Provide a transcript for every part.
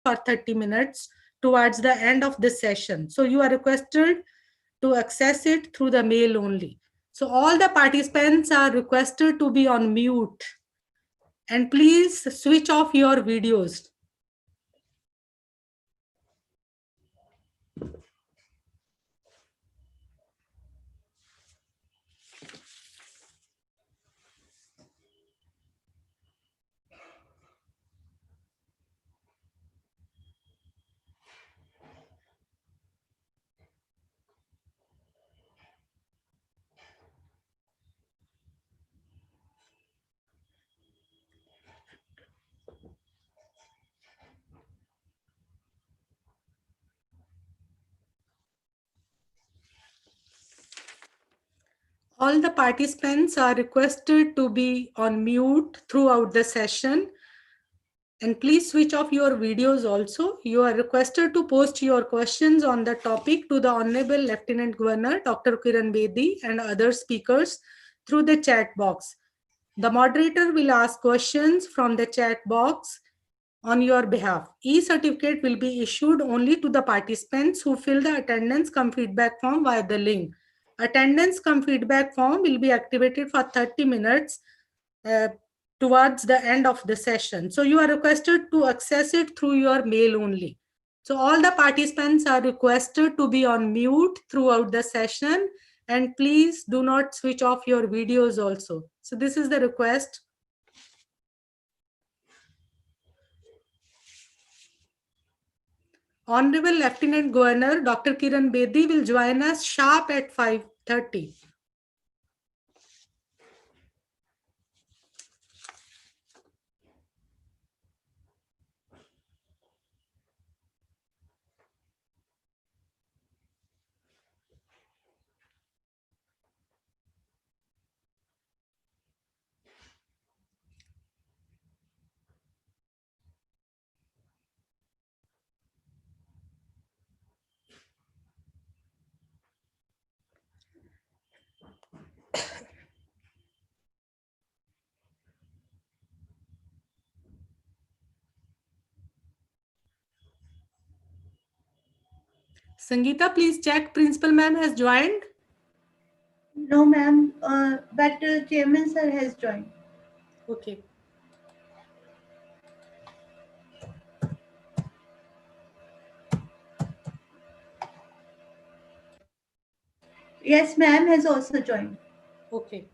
for 30 minutes towards the end of this session. So you are requested to access it through the mail only. So all the participants are requested to be on mute. And please switch off your videos. All the participants are requested to be on mute throughout the session. And please switch off your videos also. You are requested to post your questions on the topic to the Honorable Lieutenant Governor, Dr. Kiran Bedi, and other speakers through the chat box. The moderator will ask questions from the chat box on your behalf. E-certificate will be issued only to the participants who fill the attendance cum feedback form via the link. Attendance cum feedback form will be activated for 30 minutes towards the end of the session. So you are requested to access it through your mail only. So all the participants are requested to be on mute throughout the session, and please do not switch off your videos also. So this is the request. Honorable Lieutenant Governor Dr. Kiran Bedi will join us sharp at 5:30. Sangeeta, please check Principal Ma'am has joined. No, ma'am, but Chairman sir has joined. Okay. Yes, ma'am has also joined. Okay.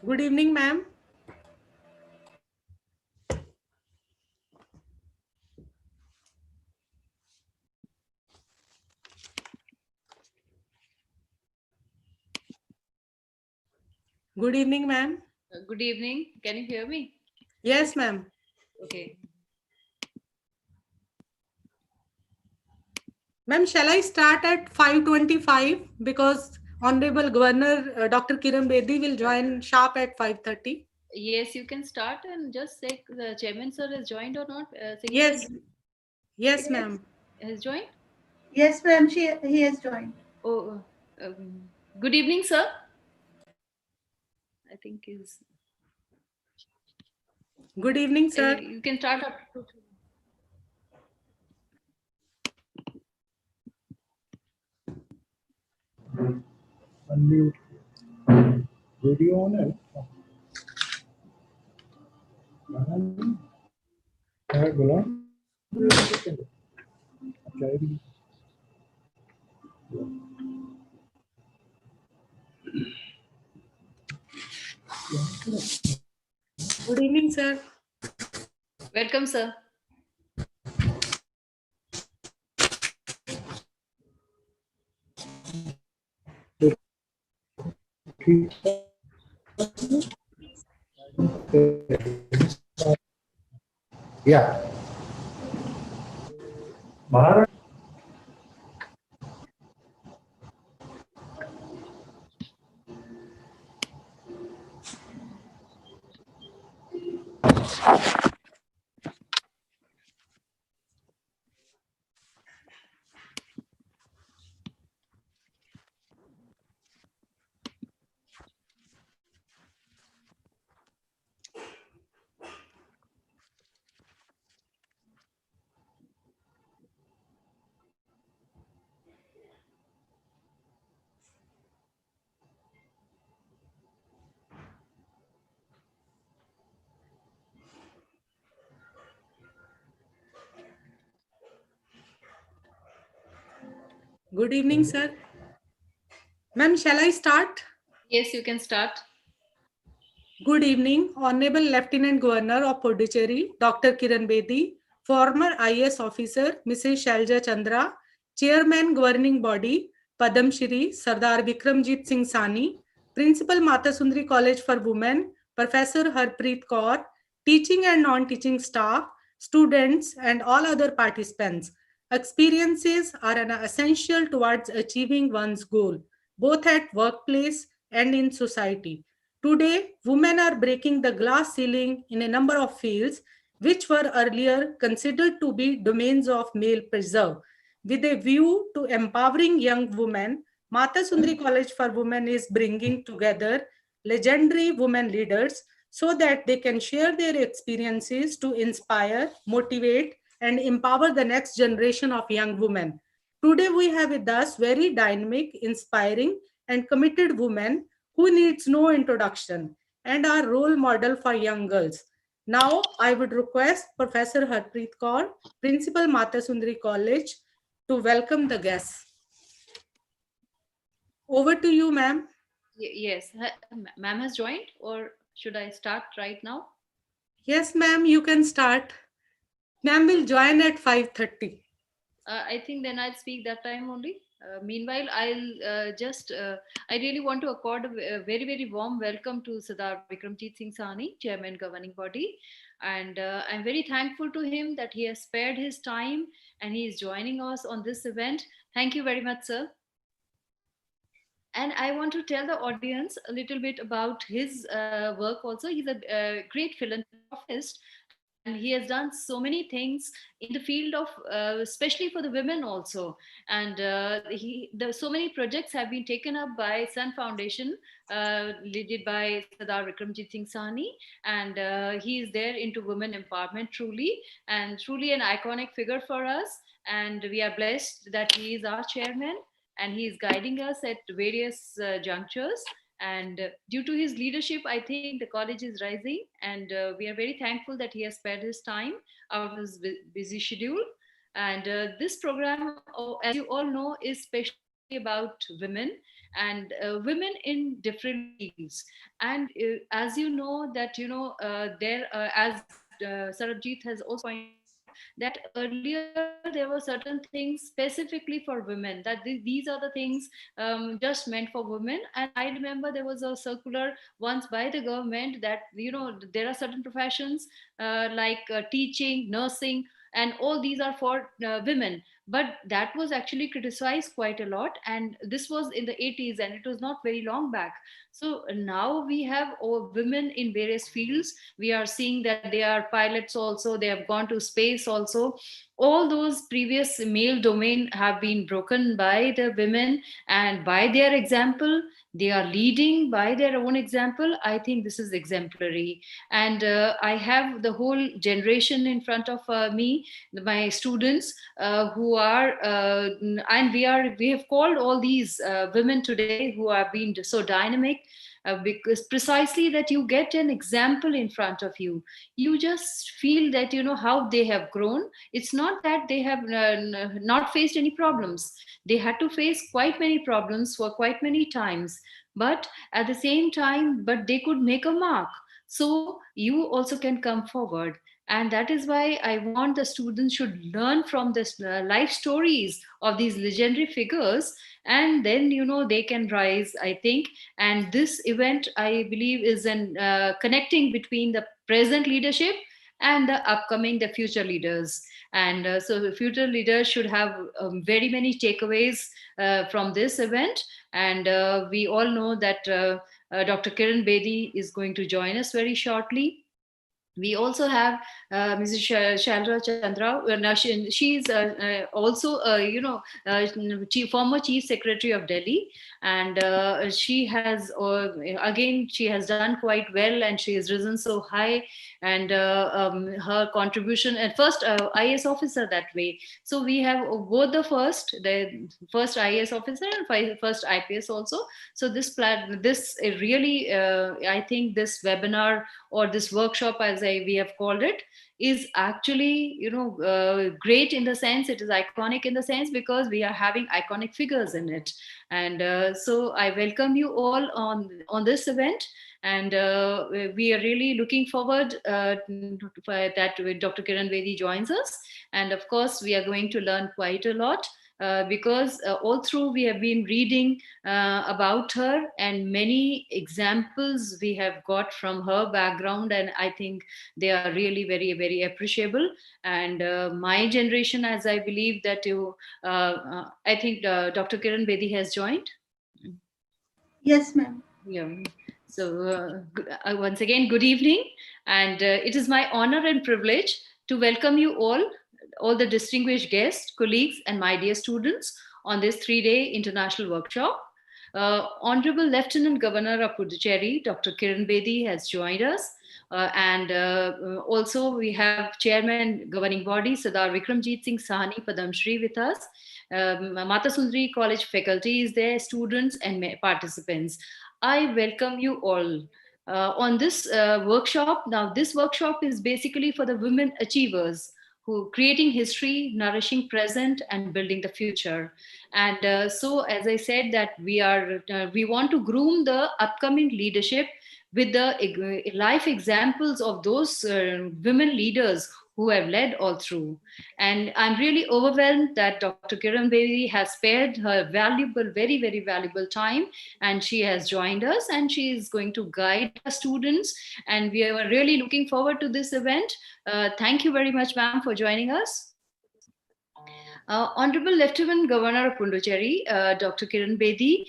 Good evening, ma'am. Good evening, ma'am. Good evening. Can you hear me? Yes, ma'am. Okay. Ma'am, shall I start at 5:25 because Honorable Governor Dr. Kiran Bedi will join sharp at 5:30. Yes, you can start and just check the chairman sir has joined or not. Yes. Yes, ma'am. Has joined. Yes, ma'am, he has joined. Oh, good evening, sir. I think is. Good evening, sir. You can start up. Unmute. Video on है क्या बोला क्या है Good evening, sir. Welcome, sir. Yeah. Maharashtra. Good evening, sir. Ma'am, shall I start? Yes, you can start. Good evening, Honorable Lieutenant Governor of Puducherry, Dr. Kiran Bedi, former IS officer, Mrs. Shalja Chandra, Chairman Governing Body, Padam Shri, Sardar Vikramjit Singh Sani, Principal Mata Sundari College for Women, Professor Harpreet Kaur, teaching and non-teaching staff, students, and all other participants. Experiences are an essential towards achieving one's goal, both at workplace and in society. Today, women are breaking the glass ceiling in a number of fields which were earlier considered to be domains of male preserve. With a view to empowering young women, Mata Sundari College for Women is bringing together legendary women leaders so that they can share their experiences to inspire, motivate, and empower the next generation of young women. Today, we have with us very dynamic, inspiring, and committed women who needs no introduction and are role model for young girls. Now, I would request Professor Harpreet Kaur, Principal Mata Sundari College, to welcome the guests. Over to you, ma'am. Yes, ma'am has joined, or should I start right now? Yes, ma'am, you can start. Ma'am will join at 5:30. I think then I'll speak that time only. Meanwhile, I really want to accord a very, very warm welcome to Sardar Vikramjit Singh Sani, Chairman Governing Body. And I'm very thankful to him that he has spared his time and he is joining us on this event. Thank you very much, sir. And I want to tell the audience a little bit about his work also. He's a great philanthropist and he has done so many things in the field of, especially for the women also. And so many projects have been taken up by Sun Foundation, led by Sardar Vikramjit Singh Sani. And he is there into women empowerment truly, and truly an iconic figure for us. And we are blessed that he is our chairman and he is guiding us at various junctures. And due to his leadership, I think the college is rising, and we are very thankful that he has spared his time out of his busy schedule. And this program, oh, as you all know, is specially about women, and women in different fields. And as you know that there as Sarabjit has also pointed out, that earlier there were certain things specifically for women, that these are the things just meant for women. And I remember there was a circular once by the government that there are certain professions like teaching, nursing, and all these are for women. But that was actually criticized quite a lot, and this was in the 80s, and it was not very long back. So now we have women in various fields. We are seeing that they are pilots also, they have gone to space also. All those previous male domain have been broken by the women, and by their example they are leading by their own example. I think this is exemplary. And I have the whole generation in front of me, my students, who are and we have called all these women today who have been so dynamic, because precisely that you get an example in front of you. You just feel that how they have grown. It's not that they have not faced any problems. They had to face quite many problems for quite many times, but at the same time, but they could make a mark. So you also can come forward. And that is why I want the students should learn from this life stories of these legendary figures, and then they can rise, I think. And this event, I believe, is an connecting between the present leadership and the upcoming, the future leaders. And so the future leaders should have very many takeaways from this event. And we all know that Dr. Kiran Bedi is going to join us very shortly. We also have Mrs. Shalra Chandra. Now she's also, former Chief Secretary of Delhi, and she has again she has done quite well, and she has risen so high, and her contribution at first IAS officer that way. So we have both the first IAS officer and first IPS also. So this really I think this webinar or this workshop, as we have called it, is actually, great in the sense, it is iconic in the sense because we are having iconic figures in it. And so I welcome you all on this event. And we are really looking forward that Dr. Kiran Bedi joins us. And of course, we are going to learn quite a lot. Because all through we have been reading about her, and many examples we have got from her background, and I think they are really very, very appreciable. And my generation, as I believe that I think Dr. Kiran Bedi has joined. Yes, ma'am. Yeah. So, once again, good evening. And it is my honor and privilege to welcome you all the distinguished guests, colleagues, and my dear students on this 3-day international workshop. Honorable Lieutenant Governor of Puducherry, Dr. Kiran Bedi, has joined us. And also we have Chairman Governing Body, Sardar Vikramjit Singh Sahani Padam Shri with us. Mata Sundari College faculty is there, students and participants. I welcome you all on this workshop. Now, this workshop is basically for the women achievers who creating history, nourishing present, and building the future. And so, as I said, that we want to groom the upcoming leadership with the life examples of those women leaders who have led all through. And I'm really overwhelmed that Dr. Kiran Bedi has spared her valuable, very, very valuable time, and she has joined us, and she is going to guide our students. And we are really looking forward to this event. Thank you very much, ma'am, for joining us. Honorable Lieutenant Governor of Pondicherry, Dr. Kiran Bedi,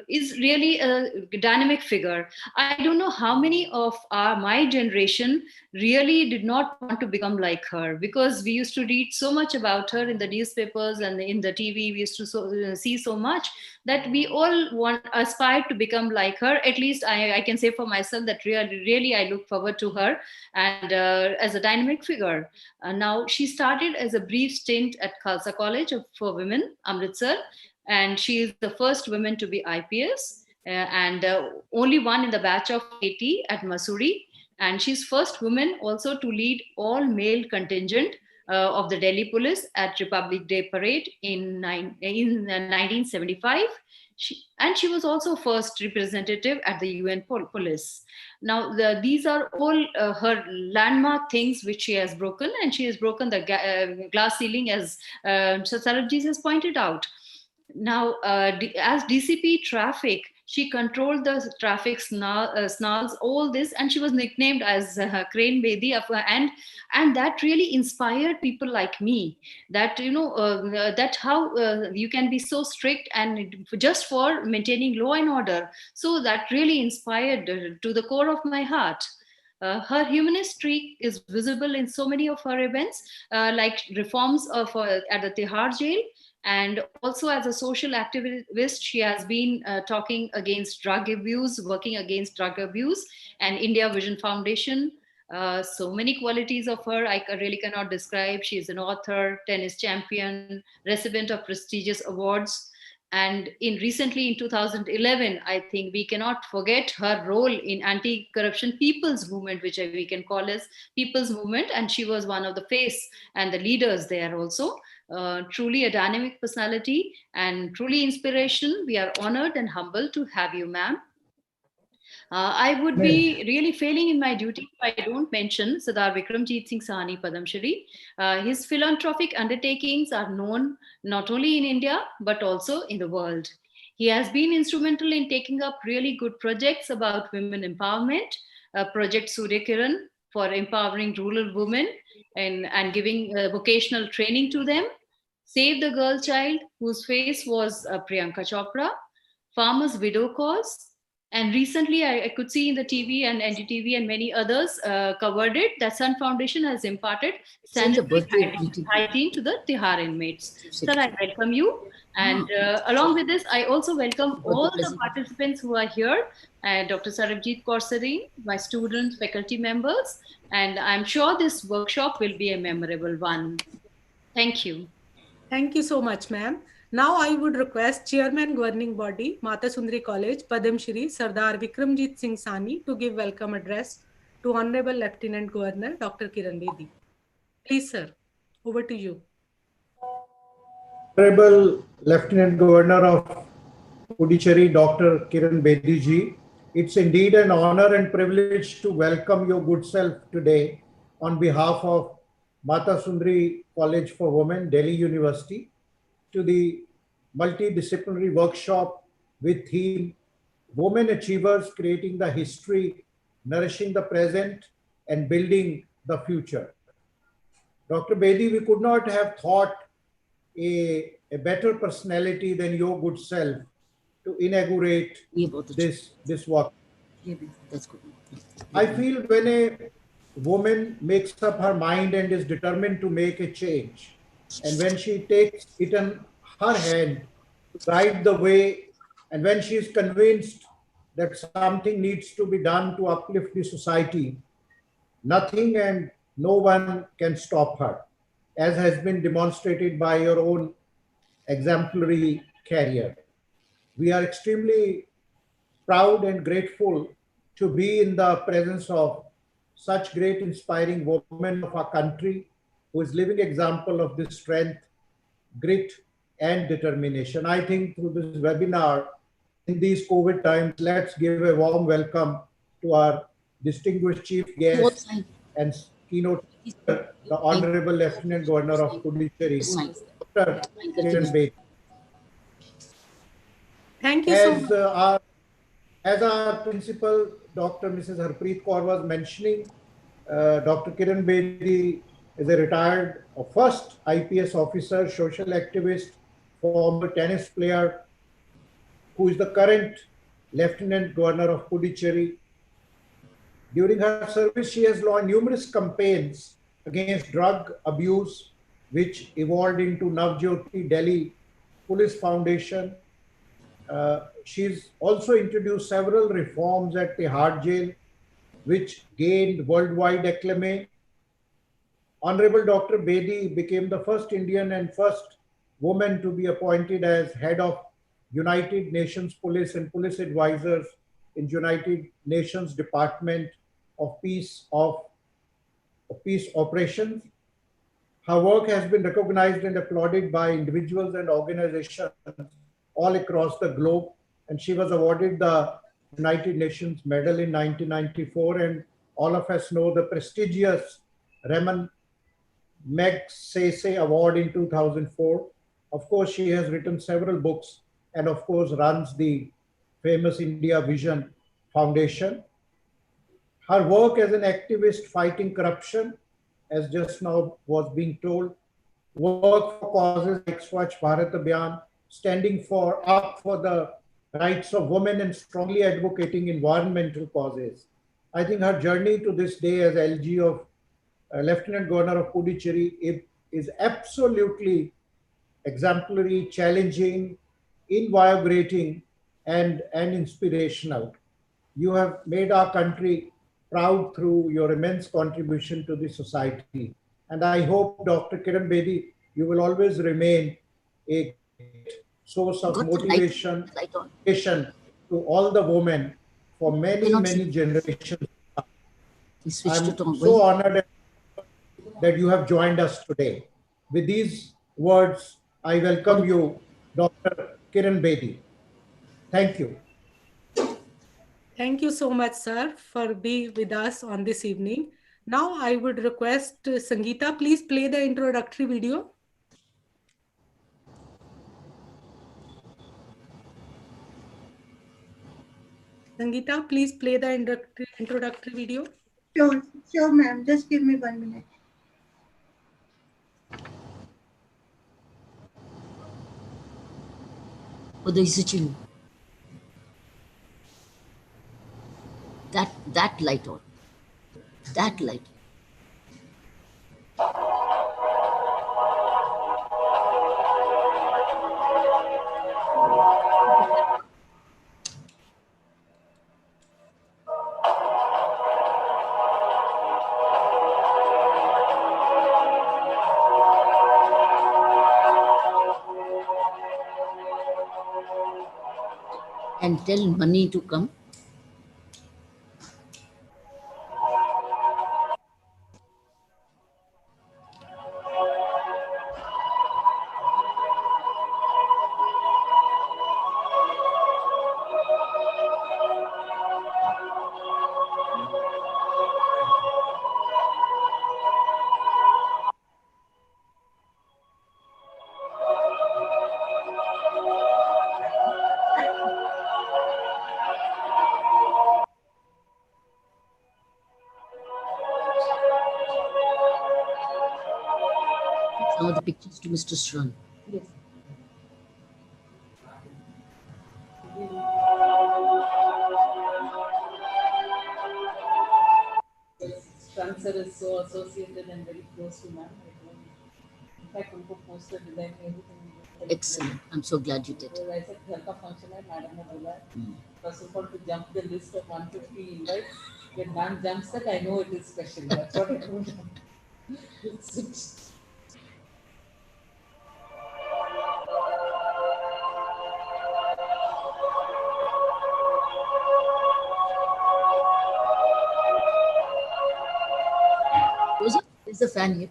is really a dynamic figure. I don't know how many of my generation really did not want to become like her, because we used to read so much about her in the newspapers and in the TV. We used to see so much that we all aspire to become like her. At least I can say for myself that really I look forward to her, and as a dynamic figure. Now, she started as a brief stint at Khalsa College for Women, Amritsar, and she is the first woman to be IPS, and only one in the batch of 80 at Mussoorie. And she's first woman also to lead all male contingent of the Delhi Police at Republic Day Parade in 1975. And she was also first representative at the UN Police. Now, these are all her landmark things which she has broken, and she has broken the glass ceiling, as Sarabjit has pointed out. Now, as DCP traffic, she controlled the traffic snarls, all this, and she was nicknamed as Crane Bedi, and that really inspired people like me. That that how you can be so strict and just for maintaining law and order. So that really inspired to the core of my heart. Her humanist streak is visible in so many of her events, like reforms at the Tihar jail. And also, as a social activist, she has been talking against drug abuse, working against drug abuse, and India Vision Foundation. So many qualities of her I really cannot describe. She is an author, tennis champion, recipient of prestigious awards. And recently in 2011, I think we cannot forget her role in anti-corruption people's movement, which we can call as people's movement. And she was one of the face and the leaders there also. Truly a dynamic personality and truly inspiration. We are honored and humbled to have you, ma'am. I would be really failing in my duty if I don't mention Sardar Vikramjit Singh Sahani Padam Shri. His philanthropic undertakings are known not only in India but also in the world. He has been instrumental in taking up really good projects about women empowerment, Project Surya Kiran for empowering rural women and giving vocational training to them, Save the Girl Child, whose face was Priyanka Chopra, Farmers Widow Cause, and recently I could see in the TV and NDTV and many others covered it that Sun Foundation has imparted sanitary hygiene to the Tihar inmates. Sir, I welcome you. And along with this, I also welcome all the participants who are here, Dr. Sarabjit Kaursari, my students, faculty members, and I'm sure this workshop will be a memorable one. Thank you. Thank you so much, ma'am. Now I would request Chairman Governing Body, Mata Sundari College, Padam Shri, Sardar Vikramjit Singh Sahni to give welcome address to Honorable Lieutenant Governor Dr. Kiran Bedi. Please, sir, over to you. Honorable Lieutenant Governor of Puducherry, Dr. Kiran Bedi ji, it's indeed an honor and privilege to welcome your good self today on behalf of Mata Sundari College for Women, Delhi University, to the multidisciplinary workshop with theme Women Achievers Creating the History, Nourishing the Present, and Building the Future. Dr. Bedi, we could not have thought a better personality than your good self to inaugurate this work. That's good. I feel when a woman makes up her mind and is determined to make a change, and when she takes it in her hand to guide the way, and when she is convinced that something needs to be done to uplift the society, nothing and no one can stop her, as has been demonstrated by your own exemplary career. We are extremely proud and grateful to be in the presence of such great inspiring women of our country who is living example of this strength, grit and determination. I think through this webinar in these COVID times, let's give a warm welcome to our distinguished chief guest and keynote speaker, the Honorable Lieutenant Governor of Puducherry, Dr. Kiran Bedi. Thank you so much. As our principal, Dr. Mrs. Harpreet Kaur was mentioning, Dr. Kiran Bedi is a retired first IPS officer, social activist, former tennis player, who is the current Lieutenant Governor of Puducherry. During her service, she has launched numerous campaigns against drug abuse, which evolved into Navjyoti Delhi Police Foundation. She's also introduced several reforms at the Hard Jail, which gained worldwide acclaim. Honorable Dr. Bedi became the first Indian and first woman to be appointed as head of United Nations Police and Police Advisors in United Nations Department of Peace Operations. Her work has been recognized and applauded by individuals and organizations all across the globe, and she was awarded the United Nations Medal in 1994, and all of us know the prestigious Ramon Magsaysay Award in 2004. Of course, she has written several books and of course runs the famous India Vision Foundation. Her work as an activist fighting corruption, as just now was being told, work for causes like Swachh Bharat Abhiyan, standing up for the rights of women and strongly advocating environmental causes. I think her journey to this day as LG of Lieutenant Governor of Puducherry is absolutely exemplary, challenging, invigorating, and inspirational. You have made our country proud through your immense contribution to the society. And I hope, Dr. Kiran Bedi, you will always remain a great source of motivation to all the women for many, many generations. I'm so honored that you have joined us today. With these words, I welcome you, Dr. Kiran Bedi. Thank you. Thank you so much, sir, for being with us on this evening. Now I would request Sangeeta, please play the introductory video. Sangeeta, please play the introductory video. Sure, ma'am. Just give me 1 minute. That light on. That light. And tell money to come. Now the pictures to Mr. Shran. Yes. Shran sir is so associated and very close to ma'am. In fact, उनको poster design everything. Excellent. I'm so glad you did. So I said घर का function है, madam ने बोला है. First of all, to jump the list of 150 invites, when ma'am jumps that, I know it is special. That's what I told her. Rosa, there's a fan here.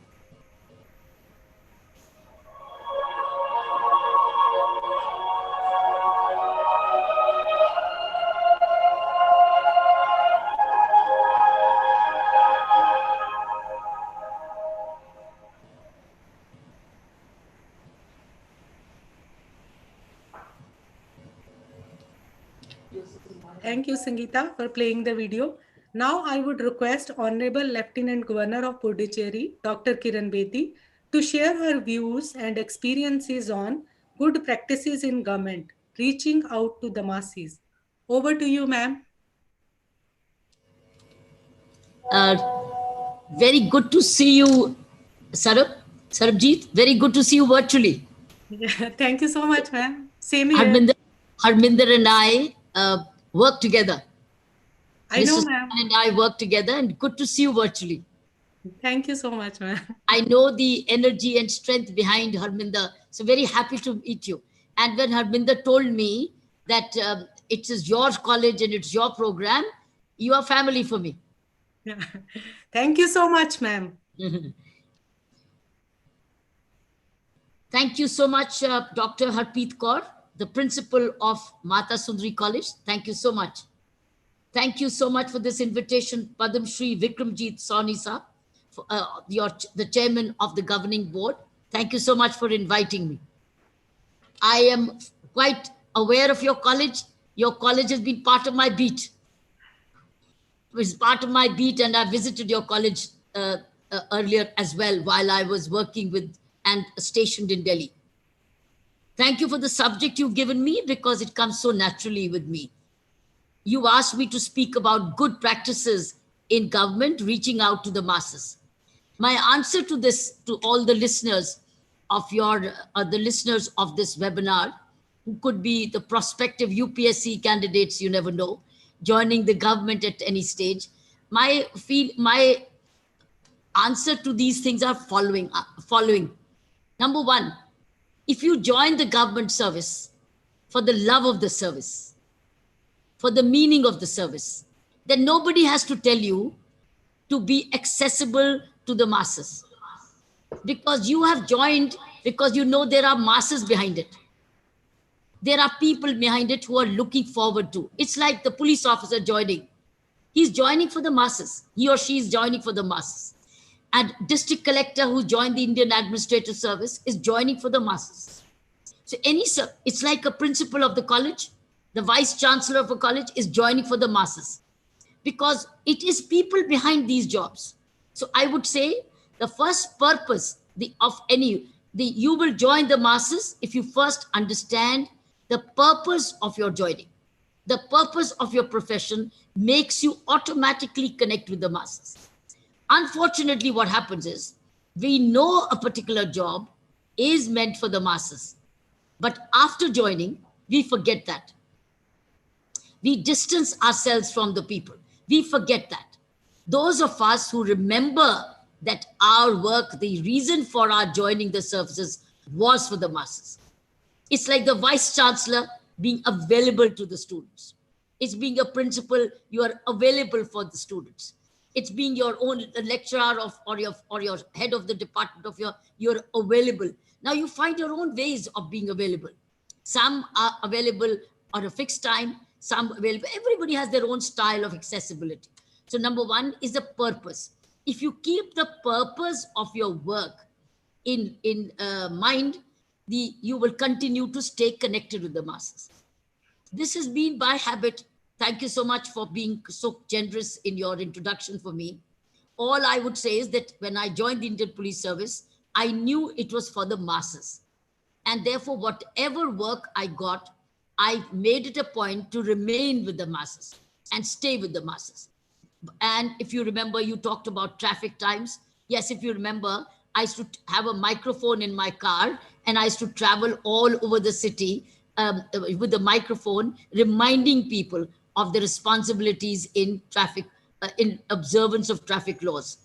Thank you, Sangeeta, for playing the video. Now I would request Honorable Lieutenant Governor of Puducherry, Dr. Kiran Bedi, to share her views and experiences on good practices in government, reaching out to the masses. Over to you, ma'am. Very good to see you, Sarabjit. Very good to see you virtually. Thank you so much, ma'am. Same here. Harminder and I work together. I know, Mr. ma'am. And I work together, and good to see you virtually. Thank you so much, ma'am. I know the energy and strength behind Harminder, so very happy to meet you. And when Harminder told me that it is your college and it's your program, you are family for me. Yeah. Thank you so much, ma'am. Thank you so much, Dr. Harpreet Kaur, the principal of Mata Sundari College. Thank you so much. Thank you so much for this invitation, Padam Shri Vikramjit Sawhney Sir, the chairman of the governing board. Thank you so much for inviting me. I am quite aware of your college. Your college has been part of my beat. It was part of my beat, and I visited your college earlier as well while I was working with and stationed in Delhi. Thank you for the subject you've given me because it comes so naturally with me. You asked me to speak about good practices in government, reaching out to the masses. My answer to this, to all the listeners of the listeners of this webinar, who could be the prospective UPSC candidates, you never know, joining the government at any stage. My answer to these things are following. Number one, if you join the government service for the love of the service, for the meaning of the service, then nobody has to tell you to be accessible to the masses. Because you have joined, because you know there are masses behind it. There are people behind it who are looking forward to. It's like the police officer joining. He's joining for the masses. He or she is joining for the masses. And district collector who joined the Indian Administrative Service is joining for the masses. So it's like a principal of the college, the vice chancellor of a college is joining for the masses, because it is people behind these jobs. So I would say the first purpose you will join the masses if you first understand the purpose of your joining. The purpose of your profession makes you automatically connect with the masses. Unfortunately, what happens is we know a particular job is meant for the masses, but after joining, we forget that. We distance ourselves from the people. We forget that. Those of us who remember that our work, the reason for our joining the services was for the masses. It's like the vice chancellor being available to the students. It's being a principal, you are available for the students. It's being your own lecturer or your head of the department you're available. Now you find your own ways of being available. Some are available on a fixed time, some available. Everybody has their own style of accessibility. So number one is the purpose. If you keep the purpose of your work in mind, you will continue to stay connected with the masses. This has been by habit. Thank you so much for being so generous in your introduction for me. All I would say is that when I joined the Indian Police Service, I knew it was for the masses. And therefore, whatever work I got, I made it a point to remain with the masses and stay with the masses. And if you remember, you talked about traffic times. Yes, if you remember, I used to have a microphone in my car, and I used to travel all over the city with the microphone, reminding people of the responsibilities in traffic, in observance of traffic laws.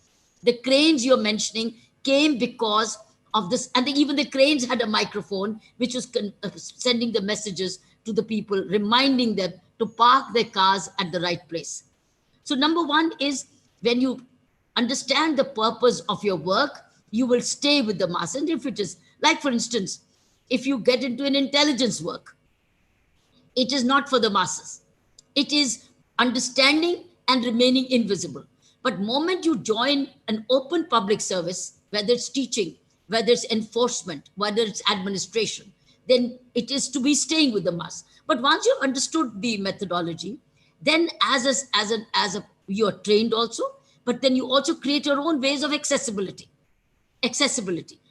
The cranes you're mentioning came because of this, and even the cranes had a microphone which was sending the messages to the people, reminding them to park their cars at the right place. So, number one is, when you understand the purpose of your work, you will stay with the mass. And if it is, like, for instance, if you get into an intelligence work, it is not for the masses. It is understanding and remaining invisible. But moment you join an open public service, whether it's teaching, whether it's enforcement, whether it's administration, then it is to be staying with the mass. But once you've understood the methodology, then you're trained also, but then you also create your own ways of accessibility.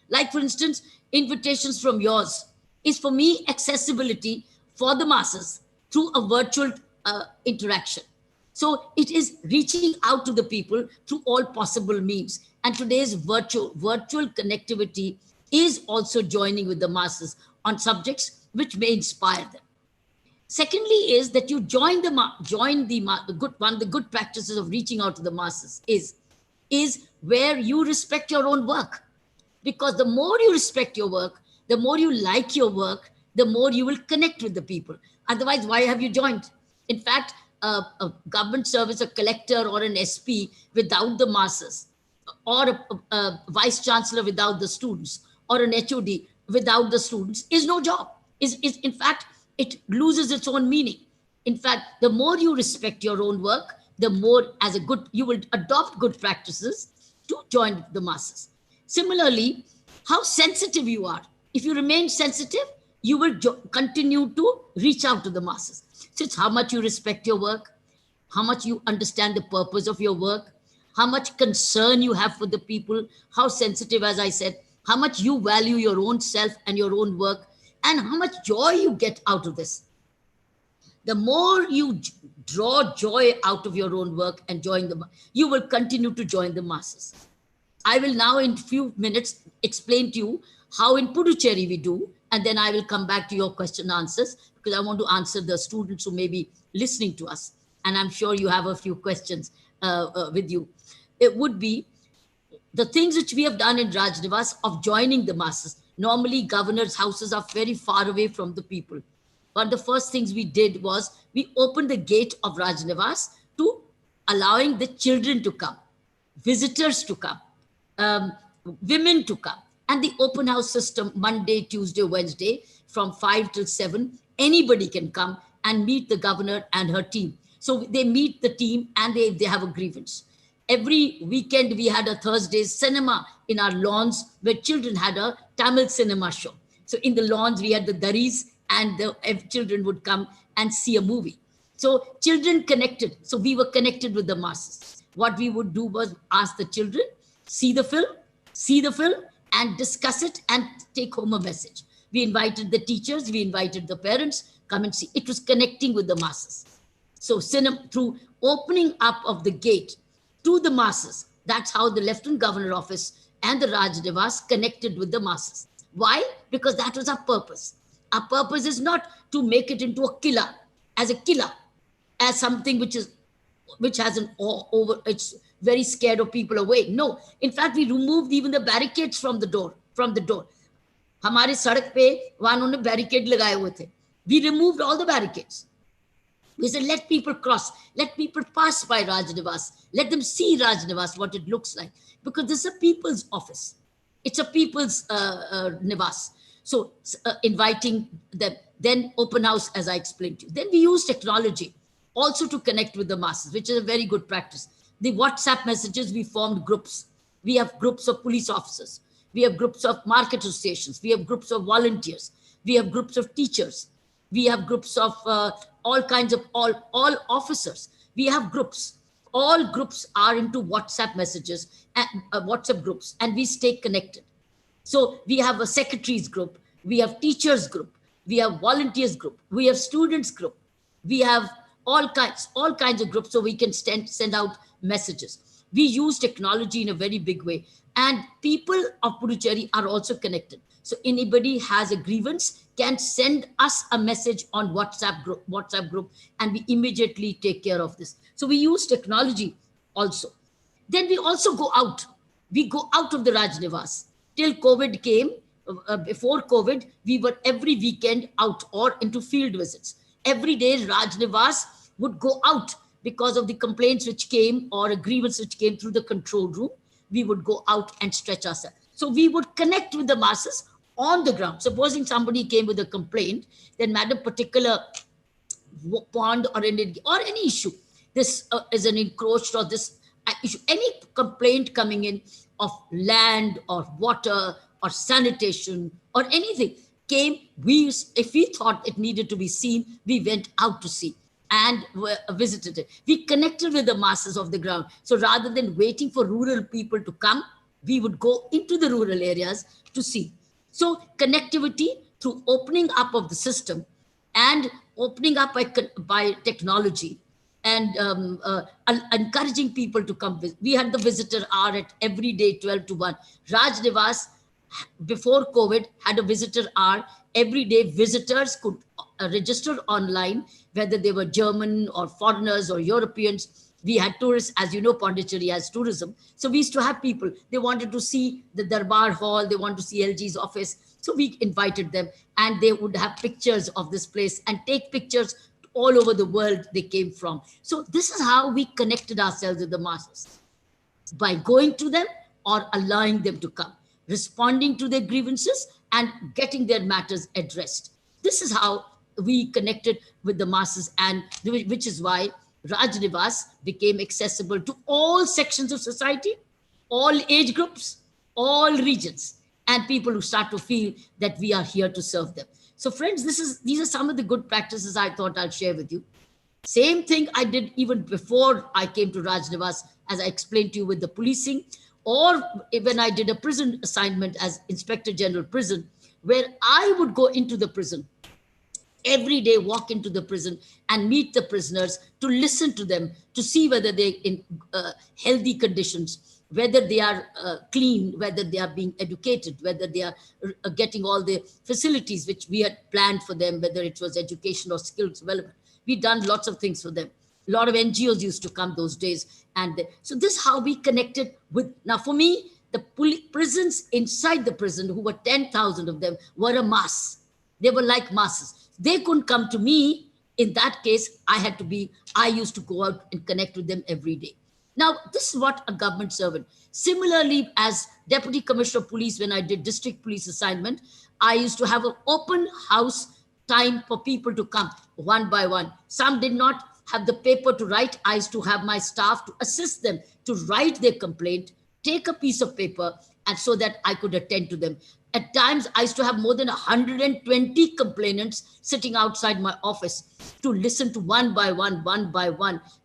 Like, for instance, invitations from yours is for me accessibility for the masses through a virtual interaction. So it is reaching out to the people through all possible means. And today's virtual connectivity is also joining with the masses on subjects which may inspire them. Secondly, is that you the good one. The good practices of reaching out to the masses is where you respect your own work, because the more you respect your work, the more you like your work, the more you will connect with the people. Otherwise, why have you joined? In fact, a government service, a collector or an SP without the masses, or a vice chancellor without the students, or an HOD without the students, is no job. Is in fact, it loses its own meaning. In fact, the more you respect your own work, the more as a good you will adopt good practices to join the masses. Similarly, how sensitive you are. If you remain sensitive, you will continue to reach out to the masses. So it's how much you respect your work, how much you understand the purpose of your work, how much concern you have for the people, how sensitive, as I said, how much you value your own self and your own work, and how much joy you get out of this. The more you draw joy out of your own work and join them, you will continue to join the masses. I will now, in few minutes, explain to you how in Puducherry we do, and then I will come back to your question and answers, because I want to answer the students who may be listening to us. And I'm sure you have a few questions with you. It would be the things which we have done in Rajnivas of joining the masses. Normally, governors' houses are very far away from the people. One of the first things we did was we opened the gate of Rajnivas to allowing the children to come, visitors to come, um, women to come. And the open house system, Monday, Tuesday, Wednesday, from 5 till 7, anybody can come and meet the governor and her team. So they meet the team and they have a grievance. Every weekend, we had a Thursday cinema in our lawns where children had a Tamil cinema show. So in the lawns, we had the daris, and the children would come and see a movie. So children connected. So we were connected with the masses. What we would do was ask the children, see the film, and discuss it and take home a message. We invited the teachers, we invited the parents, come and see. It was connecting with the masses. So cinema, through opening up of the gate to the masses, that's how the Lieutenant Governor Office and the Rajnivas connected with the masses. Why? Because that was our purpose. Our purpose is not to make it into a killer, as something which has an over, it's very scared of people away. No, in fact, we removed even the barricades from the door. हमारे सड़क पे वहां उन्होंने barricade लगाए हुए थे. We removed all the barricades. We said, let people cross, let people pass by Rajnivas, let them see Rajnivas, what it looks like, because this is a people's office. It's a people's Nivas. So inviting them, then open house, as I explained to you. Then we use technology also to connect with the masses, which is a very good practice. The WhatsApp messages, we formed groups. We have groups of police officers. We have groups of market associations. We have groups of volunteers. We have groups of teachers. We have groups of all kinds of, all officers. We have groups. All groups are into WhatsApp messages, and WhatsApp groups, and we stay connected. So we have a secretaries group, we have teachers group, we have volunteers group, we have students group, we have all kinds of groups, so we can send out messages. We use technology in a very big way, and people of Puducherry are also connected. So anybody has a grievance can send us a message on WhatsApp group, and we immediately take care of this. So we use technology also. Then we also go out. We go out of the Rajnivas. Till COVID came, before COVID, we were every weekend out or into field visits. Every day, Rajnivas would go out because of the complaints which came or a grievance which came through the control room. We would go out and stretch ourselves. So we would connect with the masses on the ground. Supposing somebody came with a complaint, then madam, particular pond or any issue, this is an encroached or this issue, any complaint coming in of land or water or sanitation or anything came, we, if we thought it needed to be seen, we went out to see and visited it. We connected with the masses of the ground. So rather than waiting for rural people to come, we would go into the rural areas to see. So connectivity through opening up of the system and opening up by technology and encouraging people to come. We had the visitor hour at every day, 12 to 1. Raj Nivas, before COVID, had a visitor hour. Every day, visitors could register online, whether they were German or foreigners or Europeans. We had tourists, as you know, Pondicherry has tourism. So we used to have people, they wanted to see the Darbar Hall, they want to see LG's office. So we invited them, and they would have pictures of this place and take pictures all over the world they came from. So this is how we connected ourselves with the masses, by going to them or allowing them to come, responding to their grievances and getting their matters addressed. This is how we connected with the masses, and which is why Rajnivas became accessible to all sections of society, all age groups, all regions, and people who start to feel that we are here to serve them. So friends, these are some of the good practices I thought I'll share with you. Same thing I did even before I came to Rajnivas, as I explained to you with the policing, or when I did a prison assignment as Inspector General Prison, where I would go into the prison every day, walk into the prison and meet the prisoners, to listen to them, to see whether they're in healthy conditions, whether they are clean, whether they are being educated, whether they are getting all the facilities which we had planned for them, whether it was education or skills development. We've done lots of things for them. A lot of NGOs used to come those days. And so this is how we connected with, now for me, the prisons inside the prison, who were 10,000 of them, were a mass. They were like masses. They couldn't come to me. In that case, I used to go out and connect with them every day. Now, this is what a government servant. Similarly, as Deputy Commissioner of Police, when I did district police assignment, I used to have an open house time for people to come one by one. Some did not have the paper to write. I used to have my staff to assist them to write their complaint, take a piece of paper, and so that I could attend to them. At times, I used to have more than 120 complainants sitting outside my office to listen to one by one,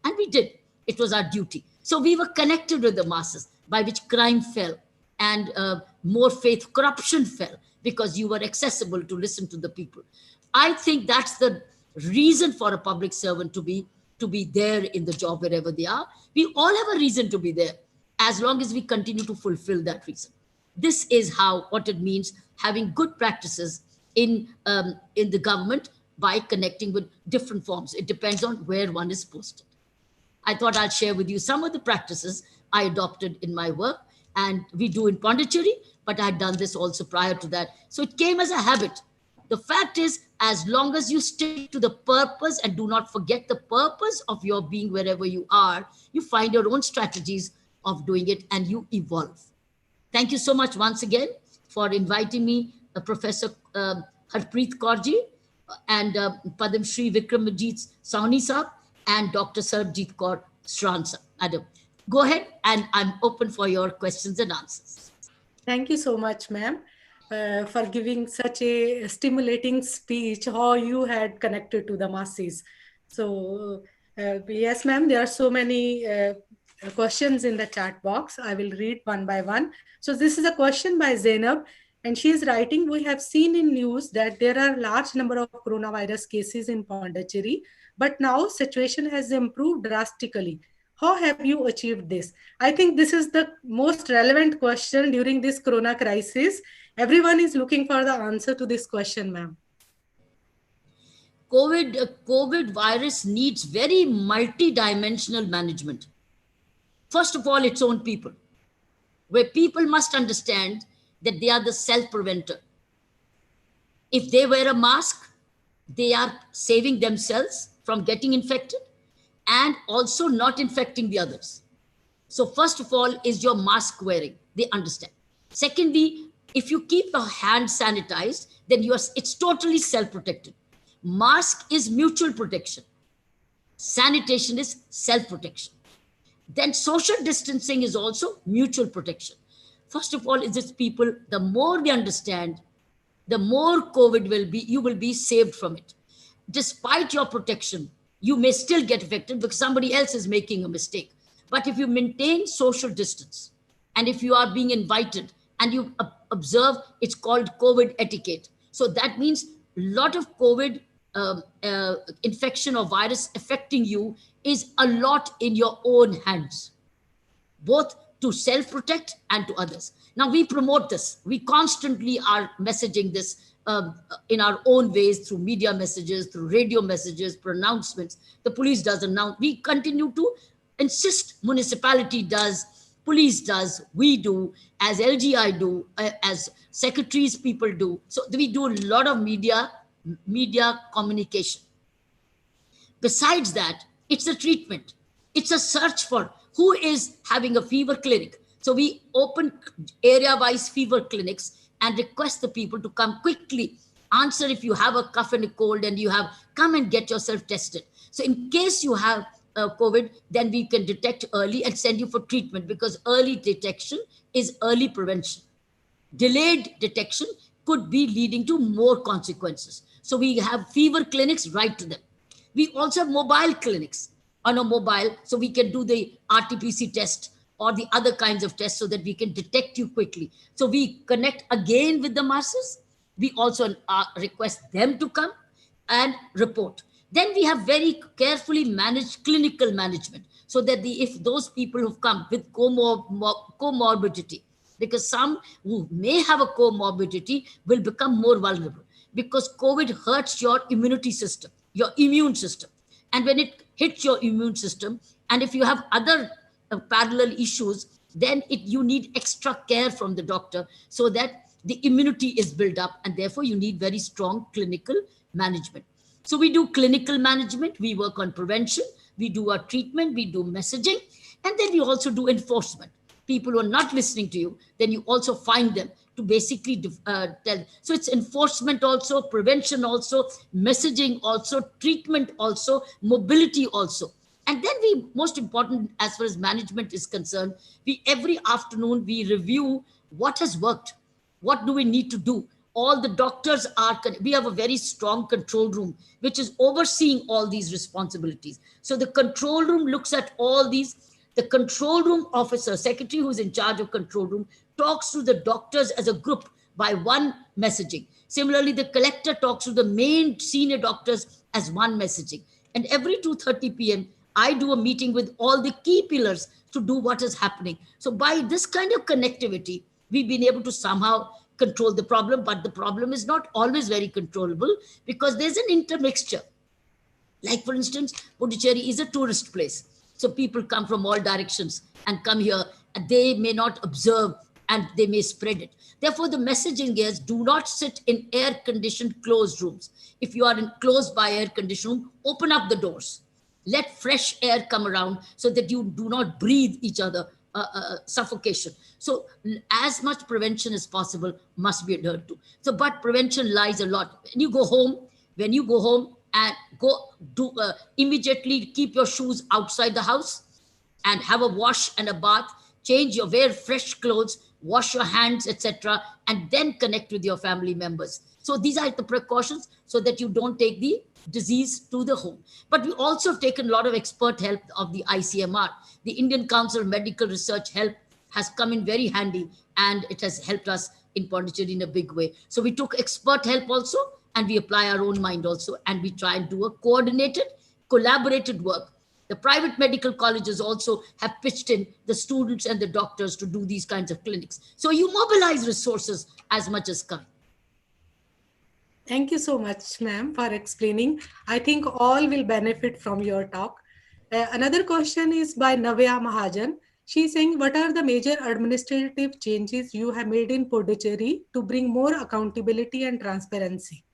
and we did. It was our duty. So we were connected with the masses, by which crime fell, and more faith, corruption fell, because you were accessible to listen to the people. I think that's the reason for a public servant to be there in the job wherever they are. We all have a reason to be there, as long as we continue to fulfill that reason. This is what it means, having good practices in the government by connecting with different forms. It depends on where one is posted. I thought I'd share with you some of the practices I adopted in my work, and we do in Pondicherry, but I had done this also prior to that. So it came as a habit. The fact is, as long as you stick to the purpose and do not forget the purpose of your being wherever you are, you find your own strategies of doing it and you evolve. Thank you so much once again for inviting me, Professor Harpreet Kaurji and Padam Shri Vikramjit Sawhney Saab and Dr. Sarbjeet Kaur Sran Saab. Madam, go ahead, and I'm open for your questions and answers. Thank you so much, ma'am, for giving such a stimulating speech, how you had connected to the masses. So, yes, ma'am, there are so many questions in the chat box. I will read one by one. So this is a question by Zainab. And she is writing, we have seen in news that there are large number of coronavirus cases in Pondicherry, but now situation has improved drastically. How have you achieved this? I think this is the most relevant question during this corona crisis. Everyone is looking for the answer to this question, ma'am. COVID virus needs very multi-dimensional management. First of all, its own people, where people must understand that they are the self-preventer. If they wear a mask, they are saving themselves from getting infected and also not infecting the others. So first of all is your mask wearing. They understand. Secondly, if you keep your hands sanitized, then it's totally self-protected. Mask is mutual protection. Sanitation is self-protection. Then social distancing is also mutual protection. First of all, is this people, the more they understand, the more COVID will be, you will be saved from it. Despite your protection, you may still get affected because somebody else is making a mistake. But if you maintain social distance, and if you are being invited and you observe, it's called COVID etiquette. So that means a lot of COVID infection or virus affecting you is a lot in your own hands, both to self-protect and to others. Now we promote this. We constantly are messaging this in our own ways, through media messages, through radio messages, pronouncements. The police does announce. We continue to insist. Municipality does, police does, we do, as LGI do, as secretaries people do. So we do a lot of media communication. Besides that, it's a treatment. It's a search for who is having a fever clinic. So we open area-wise fever clinics and request the people to come quickly, answer if you have a cough and a cold, and you have, come and get yourself tested. So in case you have COVID, then we can detect early and send you for treatment, because early detection is early prevention. Delayed detection could be leading to more consequences. So we have fever clinics right to them. We also have mobile clinics on a mobile, so we can do the RT-PCR test or the other kinds of tests so that we can detect you quickly. So we connect again with the masses. We also request them to come and report. Then we have very carefully managed clinical management, so that if those people who've come with comorbidity, because some who may have a comorbidity will become more vulnerable, because COVID hurts your immunity system, your immune system. And when it hits your immune system, and if you have other parallel issues, then you need extra care from the doctor, so that the immunity is built up, and therefore you need very strong clinical management. So we do clinical management, we work on prevention, we do our treatment, we do messaging, and then we also do enforcement. People who are not listening to you, then you also find them to basically tell. So it's enforcement also, prevention also, messaging also, treatment also, mobility also. And then we, most important as far as management is concerned, every afternoon we review what has worked, what do we need to do. All the doctors we have a very strong control room, which is overseeing all these responsibilities. So the control room looks at all these. The control room officer, secretary who's in charge of control room, talks to the doctors as a group by one messaging. Similarly, the collector talks to the main senior doctors as one messaging. And every 2:30 p.m., I do a meeting with all the key pillars to do what is happening. So by this kind of connectivity, we've been able to somehow control the problem, but the problem is not always very controllable, because there's an intermixture. Like, for instance, Puducherry is a tourist place. So people come from all directions and come here, and they may not observe and they may spread it. Therefore, the messaging is, do not sit in air-conditioned closed rooms. If you are in closed by air-conditioned room, open up the doors. Let fresh air come around so that you do not breathe each other, suffocation. So as much prevention as possible must be adhered to. So, but prevention lies a lot. When you go home and immediately keep your shoes outside the house and have a wash and a bath, wear fresh clothes, wash your hands, etc., and then connect with your family members. So these are the precautions so that you don't take the disease to the home. But we also have taken a lot of expert help of the ICMR. The Indian Council of Medical Research help has come in very handy, and it has helped us in Pondicherry in a big way. So we took expert help also, and we apply our own mind also, and we try and do a coordinated, collaborated work. The private medical colleges also have pitched in the students and the doctors to do these kinds of clinics. So you mobilize resources as much as can. Thank you so much, ma'am, for explaining. I think all will benefit from your talk. Another question is by Navya Mahajan. She's saying, what are the major administrative changes you have made in Puducherry to bring more accountability and transparency?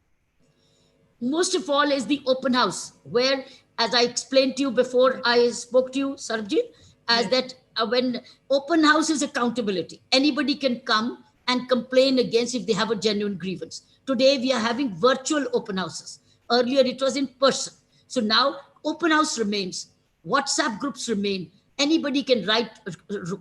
Most of all is the open house, where, as I explained to you before I spoke to you, Sarabjit, as Yes. that when open house is accountability, anybody can come and complain against if they have a genuine grievance. Today we are having virtual open houses. Earlier it was in person. So now open house remains, WhatsApp groups remain. Anybody can write,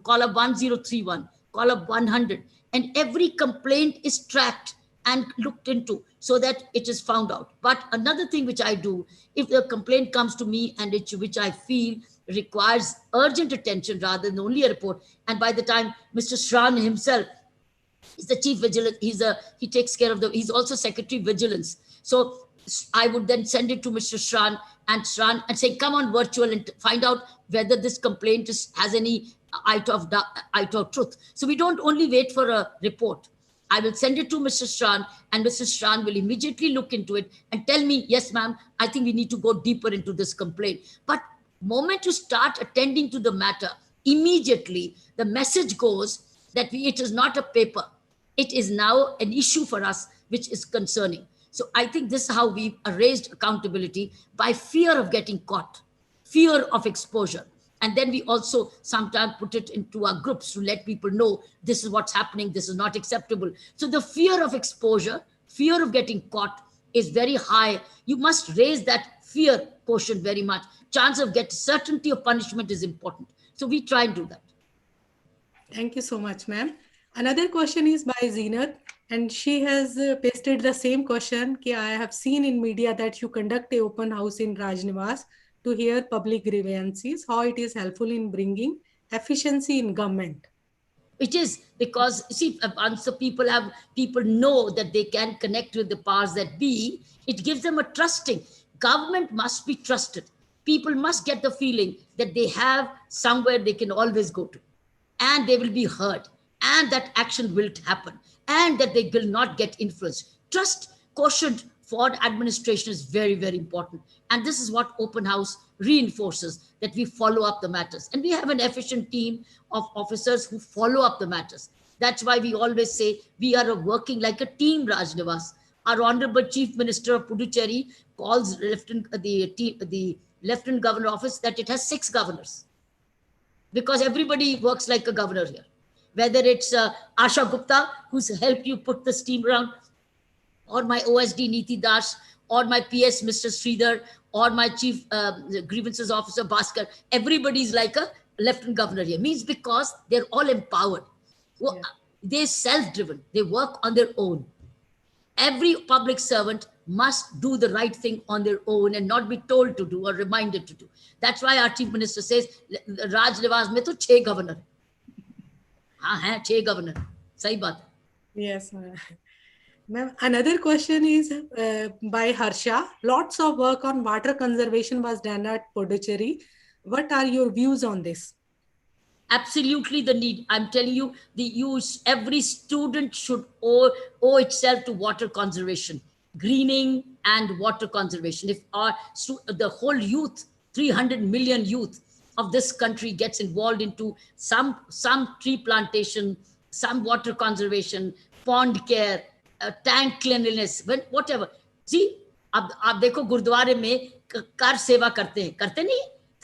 call up 1031, call up 100, and every complaint is tracked and looked into so that it is found out. But another thing which I do, if the complaint comes to me and which I feel requires urgent attention rather than only a report, and by the time Mr. Shran himself is the chief vigilance, he takes care of he's also secretary vigilance. So I would then send it to Mr. Shran and say, come on virtual and find out whether this complaint has any ite of truth. So we don't only wait for a report. I will send it to Mr. Shran, and Mr. Shran will immediately look into it and tell me, yes, ma'am, I think we need to go deeper into this complaint. But moment you start attending to the matter, immediately the message goes that it is not a paper. It is now an issue for us, which is concerning. So I think this is how we've raised accountability, by fear of getting caught, fear of exposure. And then we also sometimes put it into our groups to let people know this is what's happening, this is not acceptable. So the fear of exposure, fear of getting caught is very high. You must raise that fear quotient very much. Chance of certainty of punishment is important. So we try and do that. Thank you so much, ma'am. Another question is by Zenat, and she has pasted the same question. I have seen in media that you conduct a open house in Rajnivas to hear public grievances, how it is helpful in bringing efficiency in government. It is, because see, once the people know that they can connect with the powers that be, it gives them a trusting. Government must be trusted. People must get the feeling that they have somewhere they can always go to, and they will be heard, and that action will happen, and that they will not get influenced. Trust quotient for administration is very, very important. And this is what open house reinforces, that we follow up the matters. And we have an efficient team of officers who follow up the matters. That's why we always say we are working like a team, Rajnivas. Our Honorable Chief Minister of Puducherry calls the Lieutenant Governor office that it has 6 governors, because everybody works like a governor here. Whether it's Asha Gupta, who's helped you put this team around, or my OSD Niti Das, or my PS Mr. Sridhar, or my Chief Grievances Officer Bhaskar, everybody's like a Lieutenant Governor here. Means because they're all empowered. Well, Yeah. they're self-driven. They work on their own. Every public servant must do the right thing on their own and not be told to do or reminded to do. That's why our Chief Minister says, Raj Nivas mein to 6 governor. हाँ हैं 6 governor. सही बात है. Yes, ma'am. Ma'am, another question is by Harsha. Lots of work on water conservation was done at Puducherry. What are your views on this? Absolutely the need. I'm telling you, every student should owe itself to water conservation, greening and water conservation. If the whole youth, 300 million youth of this country gets involved into some tree plantation, some water conservation, pond care, tank cleanliness, whatever. See, आप देखो गुरुद्वारे में car सेवा करते नहीं?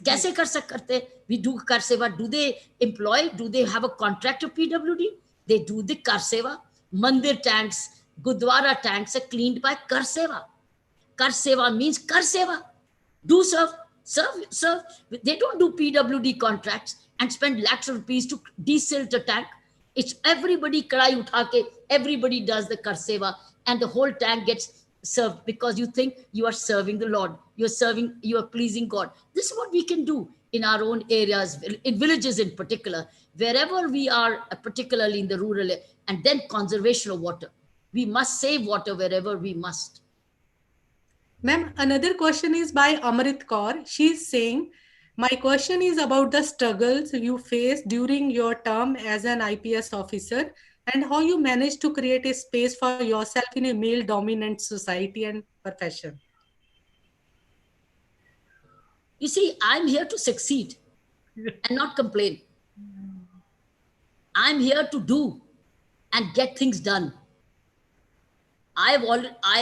कैसे कर सकते? We do car seva. Do they employ? Do they have a contract of PWD? They do the car seva. Mandir tanks, Gurdwara tanks are cleaned by car seva. Kar seva means kar seva. Do serve. They don't do PWD contracts and spend lakhs of rupees to desilt a tank. It's everybody kadai utha ke, everybody does the kar seva, and the whole tank gets served because you think you are serving the Lord. You are pleasing God. This is what we can do. in our own areas, in villages in particular, wherever we are, particularly in the rural, and then conservation of water. We must save water wherever we must. Ma'am, another question is by Amrit Kaur. She's saying, my question is about the struggles you faced during your term as an IPS officer and how you managed to create a space for yourself in a male dominant society and profession. You see, I'm here to succeed and not complain. I'm here to do and get things done. I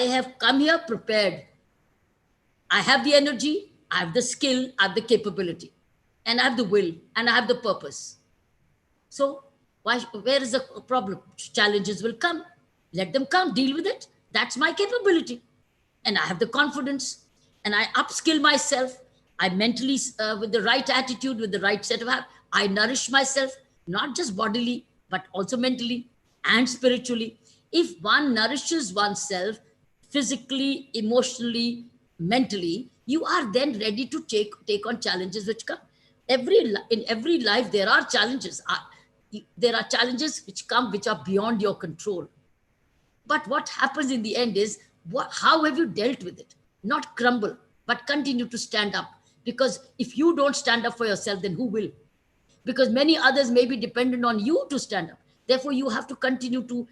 have come here prepared. I have the energy, I have the skill, I have the capability, and I have the will, and I have the purpose. So where is the problem? Challenges will come. Let them come, deal with it. That's my capability. And I have the confidence, and I upskill myself. I mentally, with the right attitude, with the right set of habits, I nourish myself, not just bodily, but also mentally and spiritually. If one nourishes oneself physically, emotionally, mentally, you are then ready to take on challenges which come. In every life, there are challenges. There are challenges which come which are beyond your control. But what happens in the end is, how have you dealt with it? Not crumble, but continue to stand up. Because if you don't stand up for yourself, then who will? Because many others may be dependent on you to stand up. Therefore, you have to continue to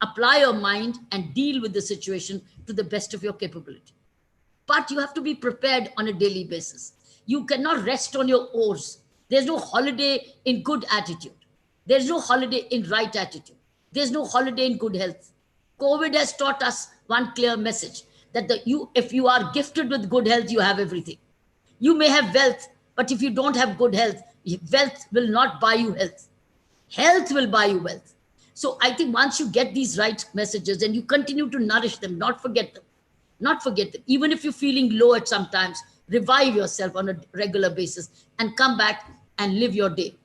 apply your mind and deal with the situation to the best of your capability. But you have to be prepared on a daily basis. You cannot rest on your oars. There's no holiday in good attitude. There's no holiday in right attitude. There's no holiday in good health. COVID has taught us one clear message that if you are gifted with good health, you have everything. You may have wealth, but if you don't have good health, wealth will not buy you health. Health will buy you wealth. So I think once you get these right messages and you continue to nourish them, not forget them, not forget them. Even if you're feeling low at sometimes, revive yourself on a regular basis and come back and live your day.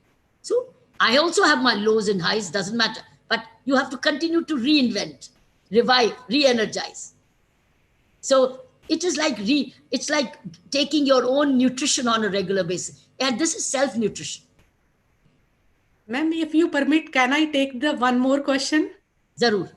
So I also have my lows and highs, doesn't matter. But you have to continue to reinvent, revive, re-energize. So it's like taking your own nutrition on a regular basis. And this is self-nutrition. Ma'am, if you permit, can I take the one more question? Zarur.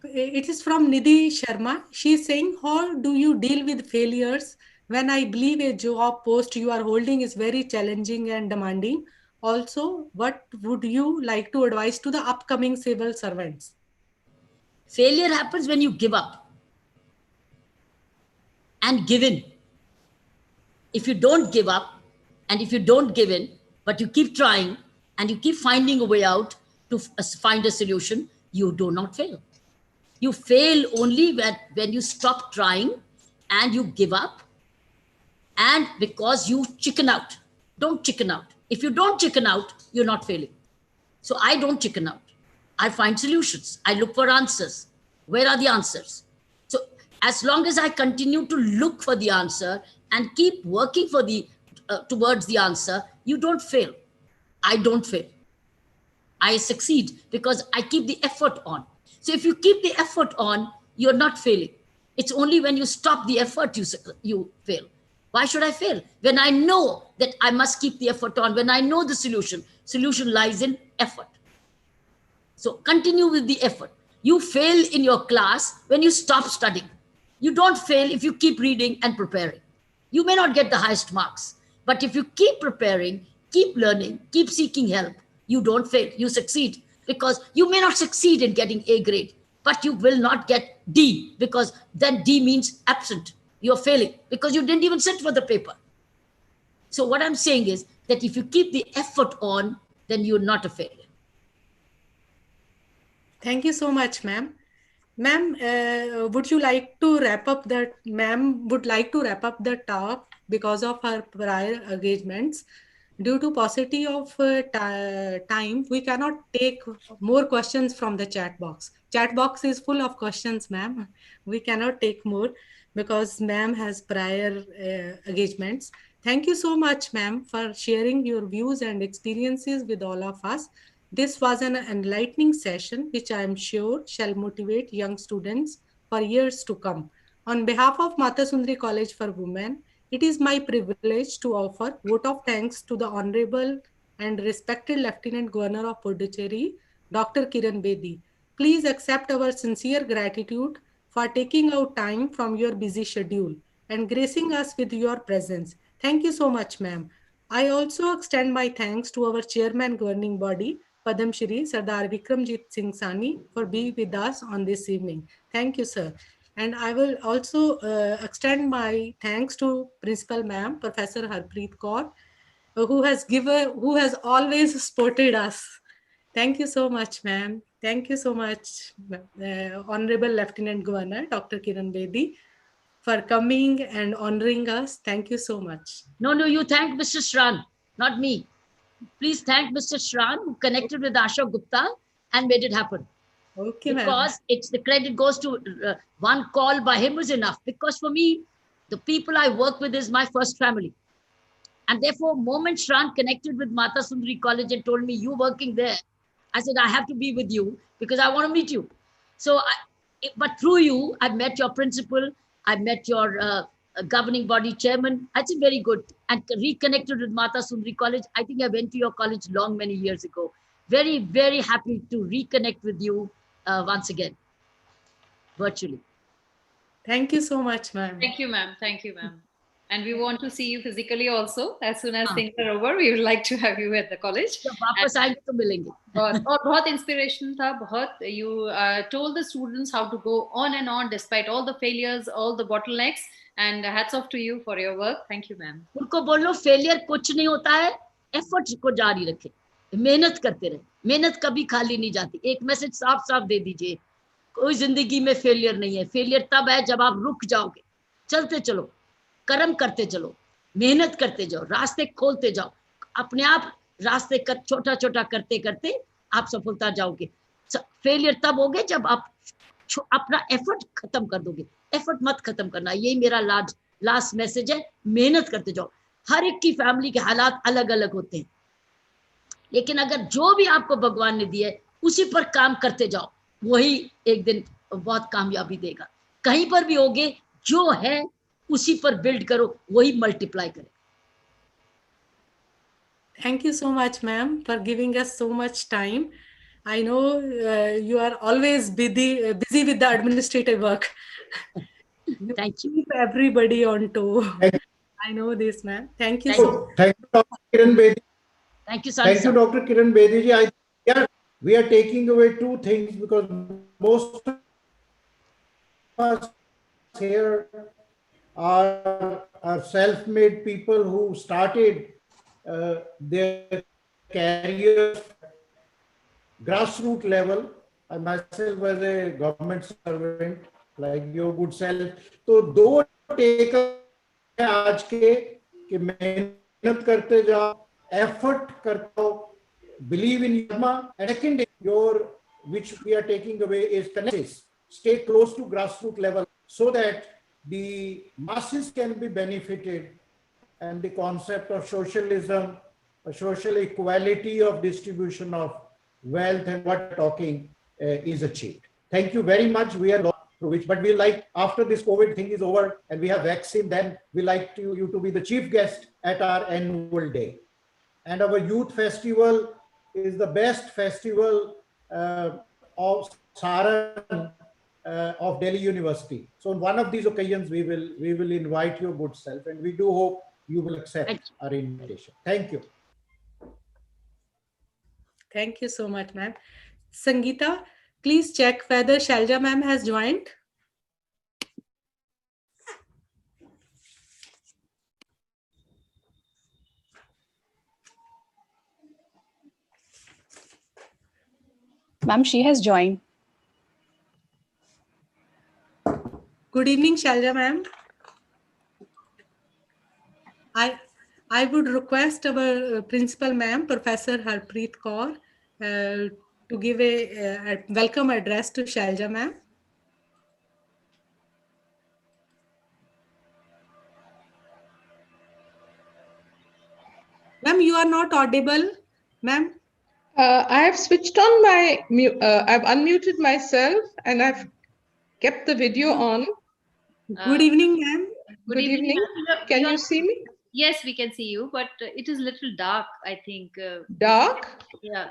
It is from Nidhi Sharma. She is saying, how do you deal with failures when I believe a job post you are holding is very challenging and demanding? Also, what would you like to advise to the upcoming civil servants? Failure happens when you give up and give in. If you don't give up and if you don't give in, but you keep trying and you keep finding a way out to find a solution, you do not fail. You fail only when you stop trying and you give up, and because you chicken out. Don't chicken out. If you don't chicken out, you're not failing. So I don't chicken out. I find solutions. I look for answers. Where are the answers? So as long as I continue to look for the answer and keep working for towards the answer, you don't fail. I don't fail. I succeed because I keep the effort on. So if you keep the effort on, you're not failing. It's only when you stop the effort you fail. Why should I fail? When I know that I must keep the effort on, when I know the solution lies in effort. So continue with the effort. You fail in your class when you stop studying. You don't fail if you keep reading and preparing. You may not get the highest marks, but if you keep preparing, keep learning, keep seeking help, you don't fail, you succeed. Because you may not succeed in getting A grade, but you will not get D, because then D means absent. You're failing because you didn't even sit for the paper. So what I'm saying is that if you keep the effort on, then you're not a failure. Thank you so much, ma'am. Ma'am, would you like to wrap up that? Ma'am would like to wrap up the talk because of her prior engagements. Due to paucity of time, we cannot take more questions from the chat box. Chat box is full of questions, ma'am. We cannot take more because ma'am has prior engagements. Thank you so much, ma'am, for sharing your views and experiences with all of us. This was an enlightening session, which I am sure shall motivate young students for years to come. On behalf of Mata Sundari College for Women It is my privilege to offer vote of thanks to the Honorable and respected Lieutenant Governor of Puducherry, Dr. Kiran Bedi. Please accept our sincere gratitude for taking out time from your busy schedule and gracing us with your presence. Thank you so much, ma'am. I also extend my thanks to our chairman governing body, Padam Shri Sardar Vikramjit Singh Sani, for being with us on this evening. Thank you, sir. And I will also extend my thanks to Principal Ma'am, Professor Harpreet Kaur, who has always supported us. Thank you so much, ma'am. Thank you so much, Honorable Lieutenant Governor, Dr. Kiran Bedi, for coming and honoring us. Thank you so much. No, you thank Mr. Shran, not me. Please thank Mr. Shran, who connected with Ashok Gupta and made it happen. Okay, ma'am. Because it's the credit goes to one call by him was enough. Because for me, the people I work with is my first family. And therefore, moment Shran connected with Mata Sundari College and told me, you working there, I said, I have to be with you because I want to meet you. So, but through you, I've met your principal, I've met your governing body chairman. I said, very good. And reconnected with Mata Sundari College. I think I went to your college many years ago. Very, very happy to reconnect with you once again, virtually. Thank you so much, ma'am. Thank you, ma'am. Thank you, ma'am. And we want to see you physically also. As soon as things are over, we would like to have you at the college. वापस आएंगे तो मिलेंगे. और बहुत inspiration था, बहुत. You told the students how to go on and on despite all the failures, all the bottlenecks. And hats off to you for your work. Thank you, ma'am. उनको बोलो फेलियर कुछ नहीं होता है, एफर्ट्स को जारी रखें, मेहनत करते रहे, मेहनत कभी खाली नहीं जाती. एक मैसेज साफ साफ दे दीजिए, कोई जिंदगी में फेलियर नहीं है. फेलियर तब है जब आप रुक जाओगे. चलते चलो, कर्म करते चलो, मेहनत करते जाओ, रास्ते खोलते जाओ. अपने आप रास्ते छोटा छोटा करते करते आप सफलता जाओगे. फेलियर तब होगे जब आप अपना एफर्ट खत्म कर दोगे. एफर्ट मत खत्म करना, यही मेरा लास्ट मैसेज है. मेहनत करते जाओ. हर एक की फैमिली के हालात अलग अलग होते हैं, लेकिन अगर जो भी आपको भगवान ने दिया है उसी पर काम करते जाओ, वही एक दिन बहुत कामयाबी देगा. कहीं पर भी होगे, जो है उसी पर बिल्ड करो, वही मल्टीप्लाई करे. Thank you so much, ma'am, for giving us so much time. I know you are always busy with the administrative work. Thank you. Keep everybody on toe. I know this, ma'am. Thank you Thank so much. Thank you, Dr. Kiran Bedi. Thank you, Sani. Thank you, Dr. Kiran Bedi ji. We are taking away two things because most of us here are self-made people who started their careers grassroots level. I myself was a government servant like your good self. तो दो take आज के कि मेहनत करते जाओ, effort करते जाओ, believe in Yama. And second, which we are taking away is connect. Stay close to grassroots level so that the masses can be benefited and the concept of socialism, social equality of distribution of wealth and what we're talking is achieved. Thank you very much. We are through which, but we like after this COVID thing is over and we have vaccine, then we like you to be the chief guest at our annual day. And our youth festival is the best festival of Saran of Delhi University. So on one of these occasions, we will invite your good self, and we do hope you will accept our invitation. Thank you. Thank you so much, ma'am. Sangeeta, please check whether Shalja ma'am has joined. Ma'am, she has joined. Good evening, Shalja ma'am. I would request our principal ma'am, Professor Harpreet Kaur, to give a welcome address to Shalja ma'am. Ma'am, you are not audible, ma'am. I have switched on my, I've unmuted myself and I've kept the video on. Good evening, ma'am. Good evening. ma'am. Can you see me? Yes, we can see you, but it is little dark, I think. Dark? Yeah.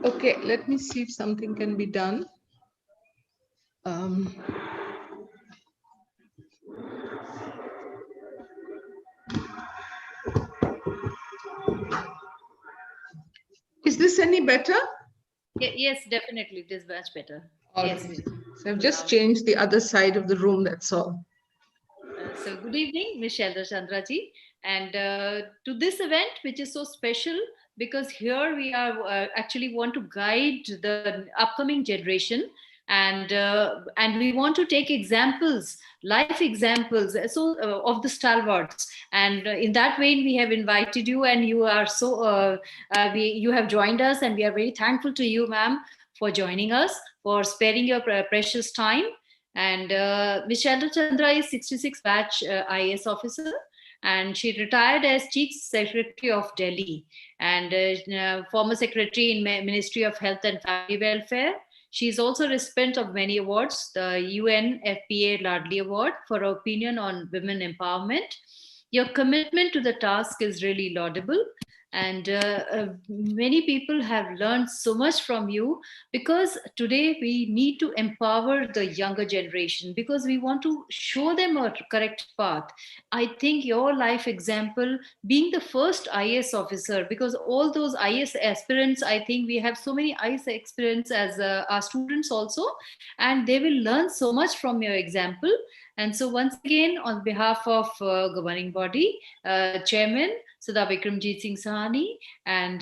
Okay, let me see if something can be done. Um, is this any better? Yes, definitely. It is much better. All Yes. right. So I've just changed the other side of the room, that's all. So good evening, Ms. Shelda Chandraji, and to this event, which is so special because here we are actually want to guide the upcoming generation, and we want to take examples, life examples, of the stalwarts, and in that vein, we have invited you, and you are you have joined us, and we are very thankful to you, ma'am, for joining us, for sparing your precious time. And Ms. Shelda Chandra is 66 batch IAS officer, and she retired as Chief Secretary of Delhi and former Secretary in Ministry of Health and Family Welfare. She is also recipient of many awards, the UN FPA Ladli Award for her opinion on women empowerment. Your commitment to the task is really laudable, and many people have learned so much from you, because today we need to empower the younger generation because we want to show them a correct path. I think your life example, being the first IAS officer, because all those IAS aspirants, I think we have so many IAS experience as our students also, and they will learn so much from your example. And so once again, on behalf of governing body, chairman Sudha Vikramjit Singh Sahani, and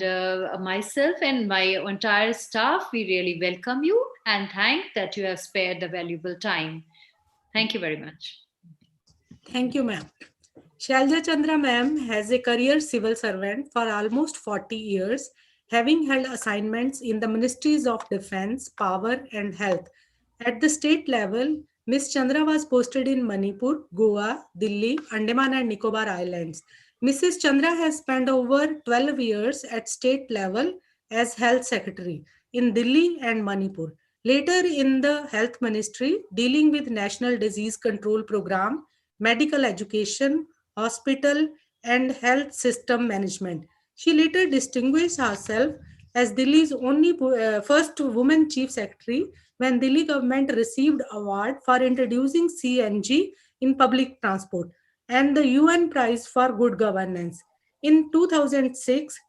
myself and my entire staff, we really welcome you and thank that you have spared the valuable time. Thank you very much. Thank you, ma'am. Shalja Chandra ma'am has a career civil servant for almost 40 years, having held assignments in the Ministries of Defense, Power and Health. At the state level, Ms. Chandra was posted in Manipur, Goa, Delhi, Andaman and Nicobar Islands. Mrs. Chandra has spent over 12 years at state level as Health Secretary in Delhi and Manipur. Later in the Health Ministry, dealing with National Disease Control Program, medical education, hospital, and health system management. She later distinguished herself as Delhi's only first woman chief secretary when Delhi government received award for introducing CNG in public transport and the UN Prize for Good Governance. In 2006,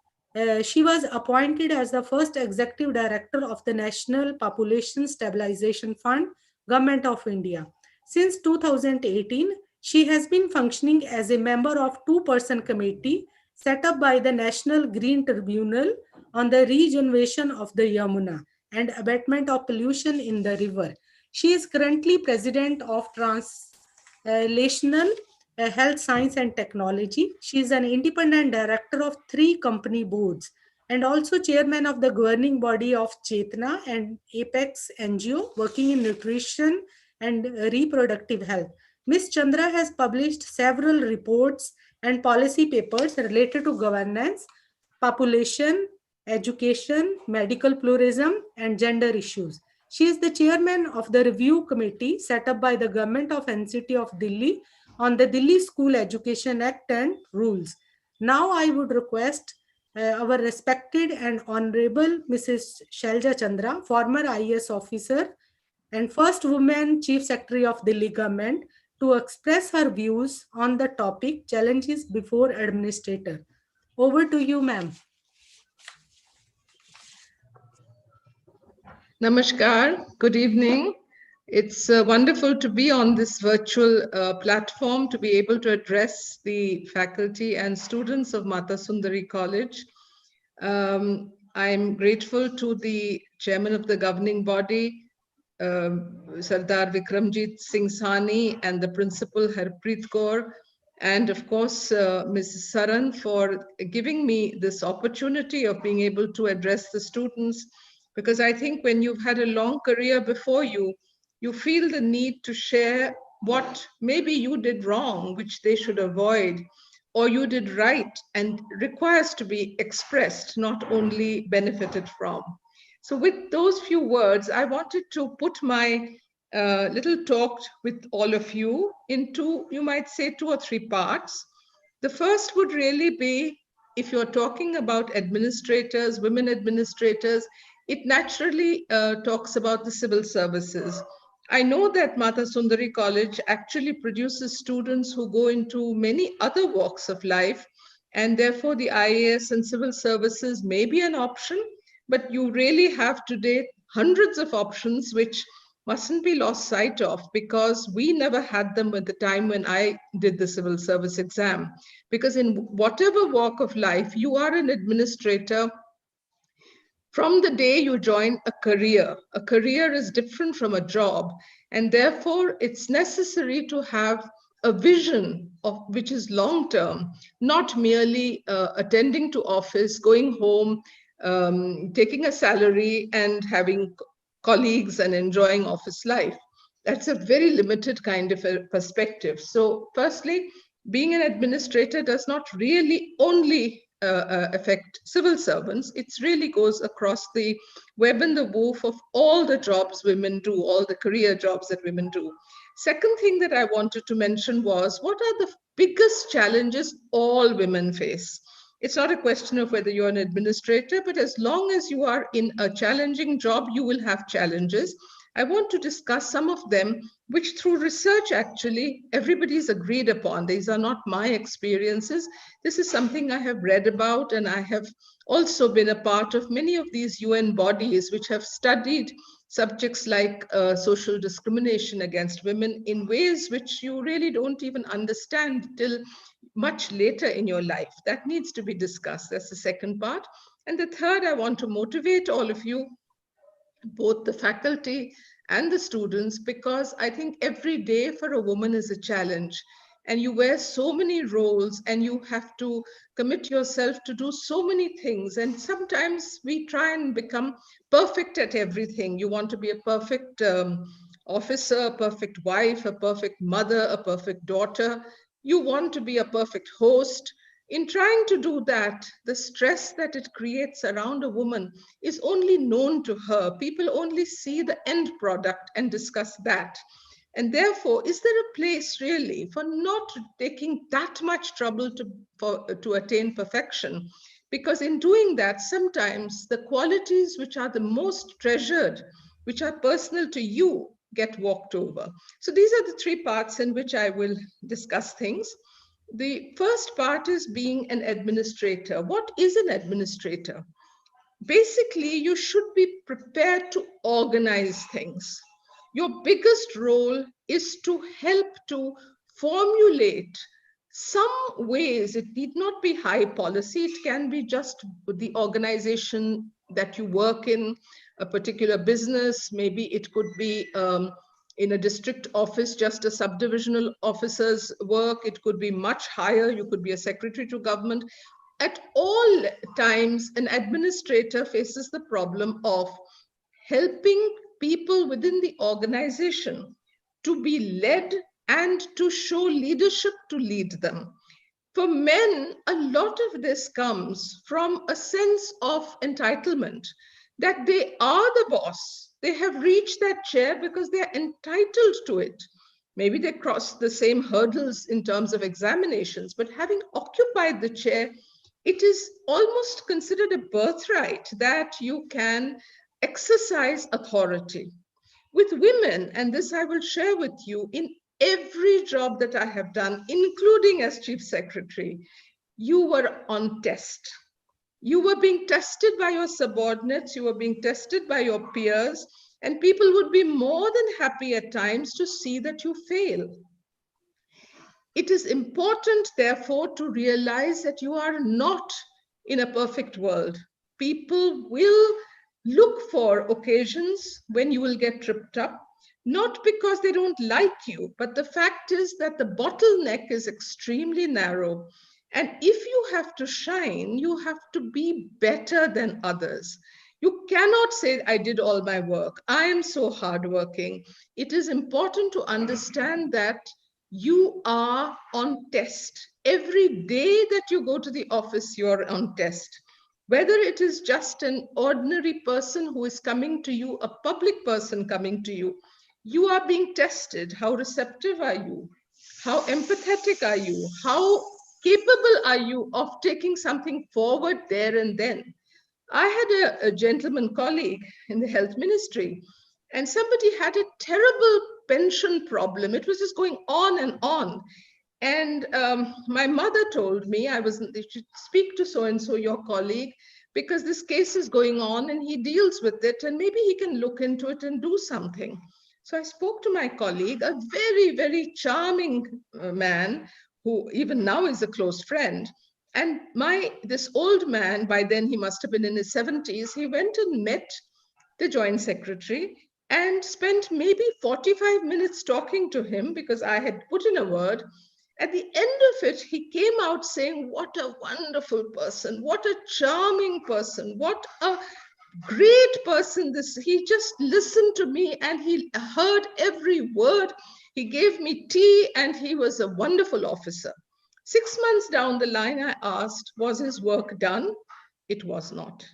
she was appointed as the first executive director of the National Population Stabilization Fund, Government of India. Since 2018, she has been functioning as a member of two-person committee set up by the National Green Tribunal on the regeneration of the Yamuna and abatement of pollution in the river. She is currently president of Translational Health Science and Technology. She is an independent director of 3 company boards and also chairman of the governing body of Chetna and Apex NGO working in nutrition and reproductive health. Ms. Chandra has published several reports and policy papers related to governance, population, education, medical pluralism, and gender issues. She is the chairman of the review committee set up by the government of NCT of Delhi on the Delhi School Education Act and rules. Now I would request our respected and honorable Mrs. Shalja Chandra, former IAS officer and first woman chief secretary of Delhi government, to express her views on the topic challenges before administrator. Over to you, ma'am. Namaskar, good evening. It's wonderful to be on this virtual platform, to be able to address the faculty and students of Mata Sundari College. I'm grateful to the chairman of the governing body, Sardar Vikramjit Singh Sahni, and the principal Harpreet Kaur, and of course, Mrs. Saran, for giving me this opportunity of being able to address the students, because I think when you've had a long career before you, you feel the need to share what maybe you did wrong, which they should avoid, or you did right and requires to be expressed, not only benefited from. So with those few words, I wanted to put my little talk with all of you in two, you might say 2 or 3 parts. The first would really be, if you're talking about administrators, women administrators, it naturally talks about the civil services. I know that Mata Sundari College actually produces students who go into many other walks of life, and therefore the IAS and civil services may be an option, but you really have today hundreds of options which mustn't be lost sight of, because we never had them at the time when I did the civil service exam. Because in whatever walk of life, you are an administrator from the day you join a career. A career is different from a job, and therefore it's necessary to have a vision of which is long term, not merely attending to office, going home, taking a salary and having colleagues and enjoying office life. That's a very limited kind of a perspective. So firstly, being an administrator does not really only affect civil servants. It really goes across the web and the woof of all the jobs women do, all the career jobs that women do. Second thing that I wanted to mention was, what are the biggest challenges all women face? It's not a question of whether you're an administrator, but as long as you are in a challenging job, you will have challenges. I want to discuss some of them, which through research, actually, everybody's agreed upon. These are not my experiences. This is something I have read about, and I have also been a part of many of these UN bodies which have studied subjects like social discrimination against women in ways which you really don't even understand till much later in your life. That needs to be discussed. That's the second part. And the third, I want to motivate all of you, both the faculty and the students, because I think every day for a woman is a challenge. And you wear so many roles and you have to commit yourself to do so many things. And sometimes we try and become perfect at everything. You want to be a perfect officer, a perfect wife, a perfect mother, a perfect daughter. You want to be a perfect host. In trying to do that, the stress that it creates around a woman is only known to her. People only see the end product and discuss that. And therefore, is there a place really for not taking that much trouble to attain perfection? Because in doing that, sometimes the qualities which are the most treasured, which are personal to you, get walked over. So these are the 3 parts in which I will discuss things. The first part is being an administrator. What is an administrator? Basically, you should be prepared to organize things. Your biggest role is to help to formulate some ways. It need not be high policy. It can be just the organization that you work in, a particular business. Maybe it could be in a district office, just a subdivisional officer's work. It could be much higher. You could be a secretary to government. At all times, an administrator faces the problem of helping people within the organization to be led and to show leadership to lead them. For men, a lot of this comes from a sense of entitlement, that they are the boss. They have reached that chair because they are entitled to it. Maybe they crossed the same hurdles in terms of examinations, but having occupied the chair, it is almost considered a birthright that you can exercise authority. With women, and this I will share with you, in every job that I have done, including as chief secretary, you were on test. You were being tested by your subordinates, you were being tested by your peers, and people would be more than happy at times to see that you fail. It is important, therefore, to realize that you are not in a perfect world. People will look for occasions when you will get tripped up, not because they don't like you, but the fact is that the bottleneck is extremely narrow. And if you have to shine, you have to be better than others. You cannot say, I did all my work. I am so hardworking. It is important to understand that you are on test. Every day that you go to the office, you're on test. Whether it is just an ordinary person who is coming to you, a public person coming to you, you are being tested. How receptive are you? How empathetic are you? How capable are you of taking something forward there and then? I had a gentleman colleague in the health ministry, and somebody had a terrible pension problem. It was just going on and on. And my mother told me, you should speak to so-and-so, your colleague, because this case is going on and he deals with it and maybe he can look into it and do something. So I spoke to my colleague, a very, very charming man who even now is a close friend. And this old man, by then he must have been in his 70s, he went and met the joint secretary and spent maybe 45 minutes talking to him because I had put in a word. At the end of it, he came out saying, what a wonderful person, what a charming person, what a great person. He just listened to me and he heard every word. He gave me tea and he was a wonderful officer. 6 months down the line, I asked, was his work done? It was not.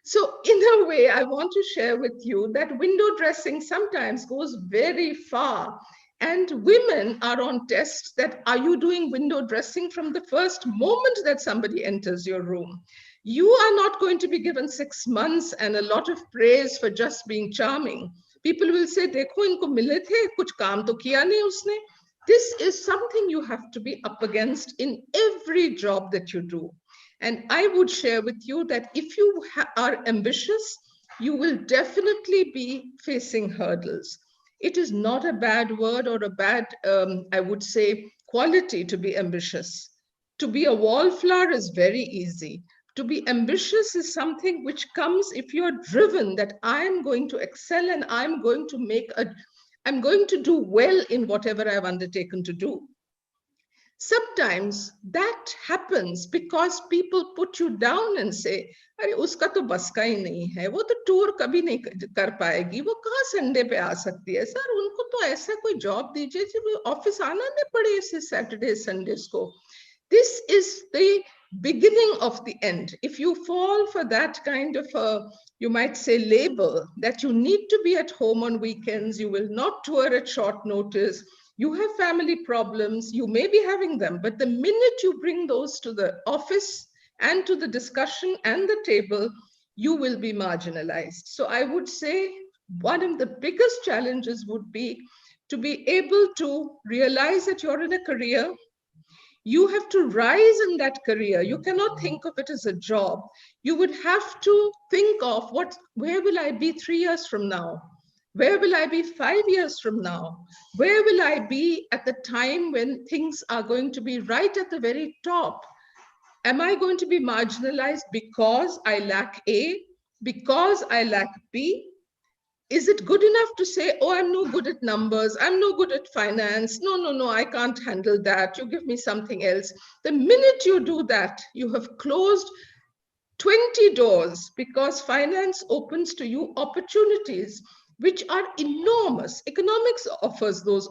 So in a way, I want to share with you that window dressing sometimes goes very far. And women are on tests that, are you doing window dressing from the first moment that somebody enters your room? You are not going to be given 6 months and a lot of praise for just being charming. People will say, dekho, inko mile the, kuch kaam to kiya nahi usne. This is something you have to be up against in every job that you do. And I would share with you that if you are ambitious, you will definitely be facing hurdles. It is not a bad word or a bad, I would say, quality to be ambitious. To be a wallflower is very easy. To be ambitious is something which comes if you're driven that I'm going to excel and I'm going to do well in whatever I've undertaken to do. Sometimes that happens because people put you down and say, अरे उसका तो बस का ही नहीं है, वो तो tour कभी नहीं कर पाएगी, वो कहाँ संडे पे आ सकती है, सर उनको तो ऐसा कोई जॉब दीजिए जो ऑफिस आना नहीं पड़े इसे सैटरडे संडेज को. This is the beginning of the end. If you fall for that kind of you might say label that you need to be at home on weekends, you will not tour at short notice, you have family problems, you may be having them, but the minute you bring those to the office and to the discussion and the table, you will be marginalized. So I would say one of the biggest challenges would be to be able to realize that you're in a career. You have to rise in that career. You cannot think of it as a job. You would have to think of where will I be 3 years from now? Where will I be 5 years from now? Where will I be at the time when things are going to be right at the very top? Am I going to be marginalized because I lack A, because I lack B? Is it good enough to say, oh, I'm no good at numbers, I'm no good at finance, no, I can't handle that, you give me something else. The minute you do that, you have closed 20 doors, because finance opens to you opportunities which are enormous. Economics offers those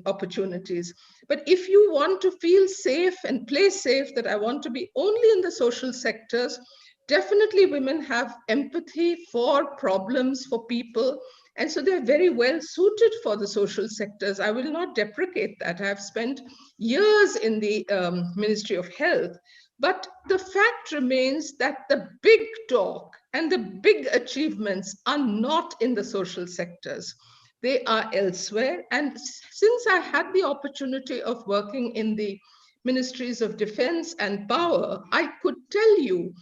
opportunities. But if you want to feel safe and play safe, that I want to be only in the social sectors, definitely women have empathy for problems, for people. And so they're very well suited for the social sectors. I will not deprecate that. I have spent years in the Ministry of Health. But the fact remains that the big talk and the big achievements are not in the social sectors. They are elsewhere. And since I had the opportunity of working in the Ministries of Defense and Power, I could tell you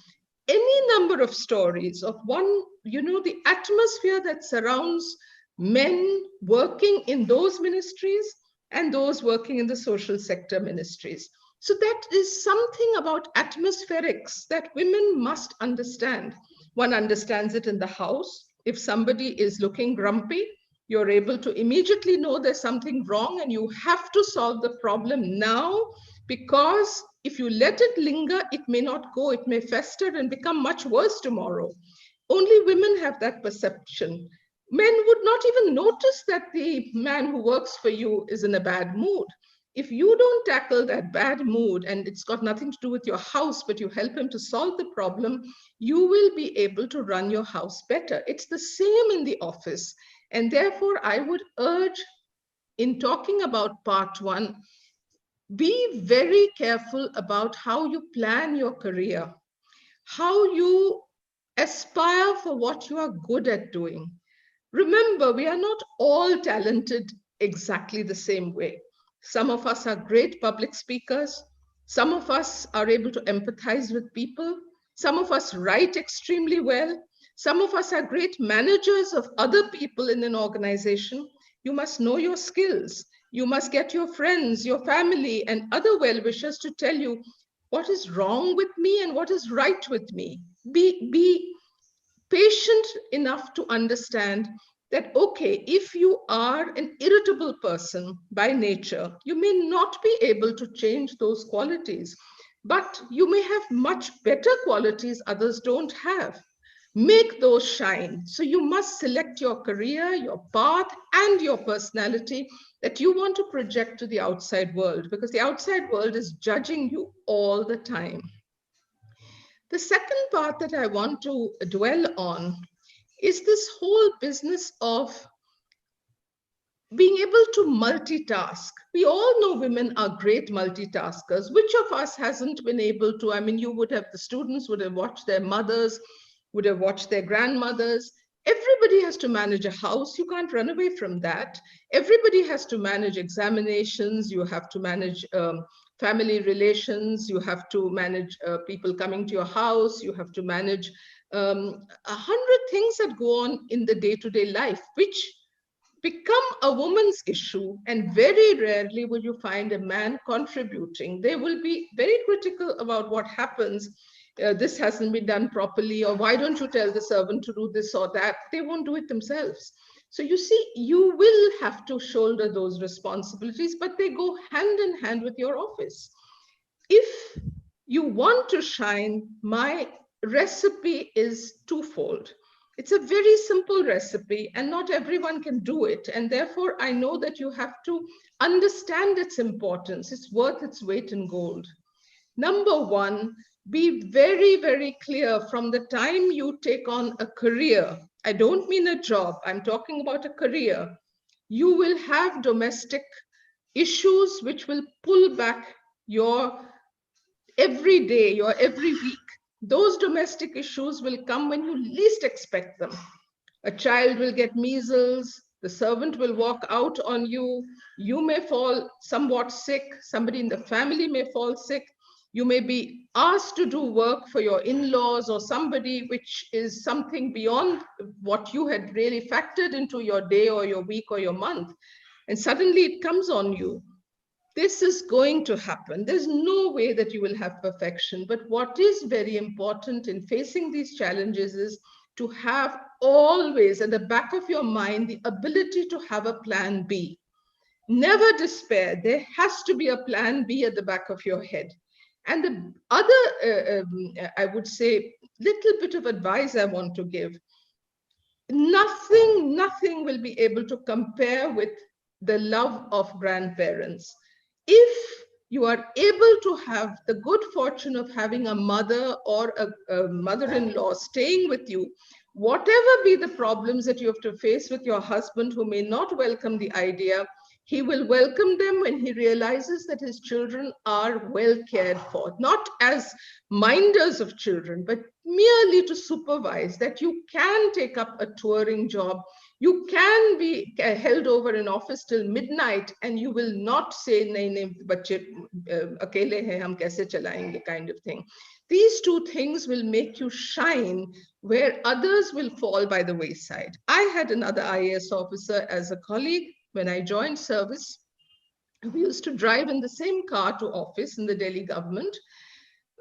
any number of stories of the atmosphere that surrounds men working in those ministries and those working in the social sector ministries. So that is something about atmospherics that women must understand. One understands it in the house. If somebody is looking grumpy, you're able to immediately know there's something wrong and you have to solve the problem now, because if you let it linger, it may not go, it may fester and become much worse tomorrow. Only women have that perception. Men would not even notice that the man who works for you is in a bad mood. If you don't tackle that bad mood, and it's got nothing to do with your house, but you help him to solve the problem, you will be able to run your house better. It's the same in the office. And therefore, I would urge, in talking about part one, be very careful about how you plan your career, how you aspire for what you are good at doing. Remember, we are not all talented exactly the same way. Some of us are great public speakers. Some of us are able to empathize with people. Some of us write extremely well. Some of us are great managers of other people in an organization. You must know your skills. You must get your friends, your family, and other well-wishers to tell you what is wrong with me and what is right with me. Be patient enough to understand that, okay, if you are an irritable person by nature, you may not be able to change those qualities, but you may have much better qualities others don't have. Make those shine. So you must select your career, your path, and your personality that you want to project to the outside world, because the outside world is judging you all the time. The second part that I want to dwell on is this whole business of being able to multitask. We all know women are great multitaskers. Which of us hasn't been able to? I mean, you would have, the students would have watched their mothers, would have watched their grandmothers. Everybody has to manage a house. You can't run away from that. Everybody has to manage examinations. You have to manage family relations. You have to manage people coming to your house. You have to manage 100 things that go on in the day-to-day life, which become a woman's issue, and very rarely will you find a man contributing. They will be very critical about what happens. This hasn't been done properly, or why don't you tell the servant to do this or that? They won't do it themselves. So you see, you will have to shoulder those responsibilities, but they go hand in hand with your office. If you want to shine, my recipe is twofold. It's a very simple recipe, and not everyone can do it. And therefore, I know that you have to understand its importance. It's worth its weight in gold. Number one, be very, very clear from the time you take on a career. I don't mean a job, I'm talking about a career. You will have domestic issues which will pull back your every day, your every week. Those domestic issues will come when you least expect them. A child will get measles, the servant will walk out on you, you may fall somewhat sick, somebody in the family may fall sick, you may be asked to do work for your in-laws or somebody, which is something beyond what you had really factored into your day or your week or your month. And suddenly it comes on you. This is going to happen. There's no way that you will have perfection. But what is very important in facing these challenges is to have always at the back of your mind the ability to have a plan B. Never despair. There has to be a plan B at the back of your head. And the other, I would say, little bit of advice I want to give. Nothing will be able to compare with the love of grandparents. If you are able to have the good fortune of having a mother or a mother-in-law staying with you, whatever be the problems that you have to face with your husband who may not welcome the idea, he will welcome them when he realizes that his children are well cared for, not as minders of children, but merely to supervise, that you can take up a touring job, you can be held over in office till midnight, and you will not say, nahi, bache akele hain, hum kaise chalayenge, kind of thing. These two things will make you shine where others will fall by the wayside. I had another IAS officer as a colleague when I joined service. We used to drive in the same car to office in the Delhi government.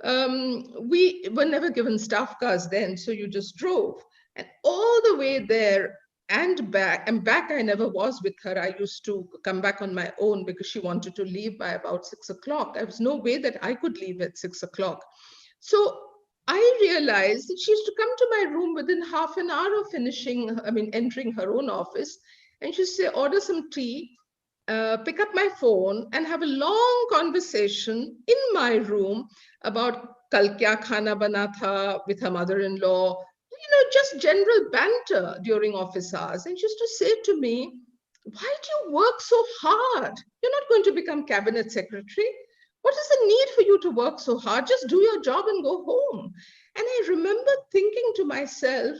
We were never given staff cars then, so you just drove. And all the way there and back I never was with her. I used to come back on my own because she wanted to leave by about 6 o'clock. There was no way that I could leave at 6 o'clock. So I realized that she used to come to my room within half an hour of entering her own office, and she'd say, order some tea, pick up my phone and have a long conversation in my room about kal kya khana bana tha with her mother-in-law, just general banter during office hours. And she used to say to me, why do you work so hard? You're not going to become cabinet secretary. What is the need for you to work so hard? Just do your job and go home. And I remember thinking to myself,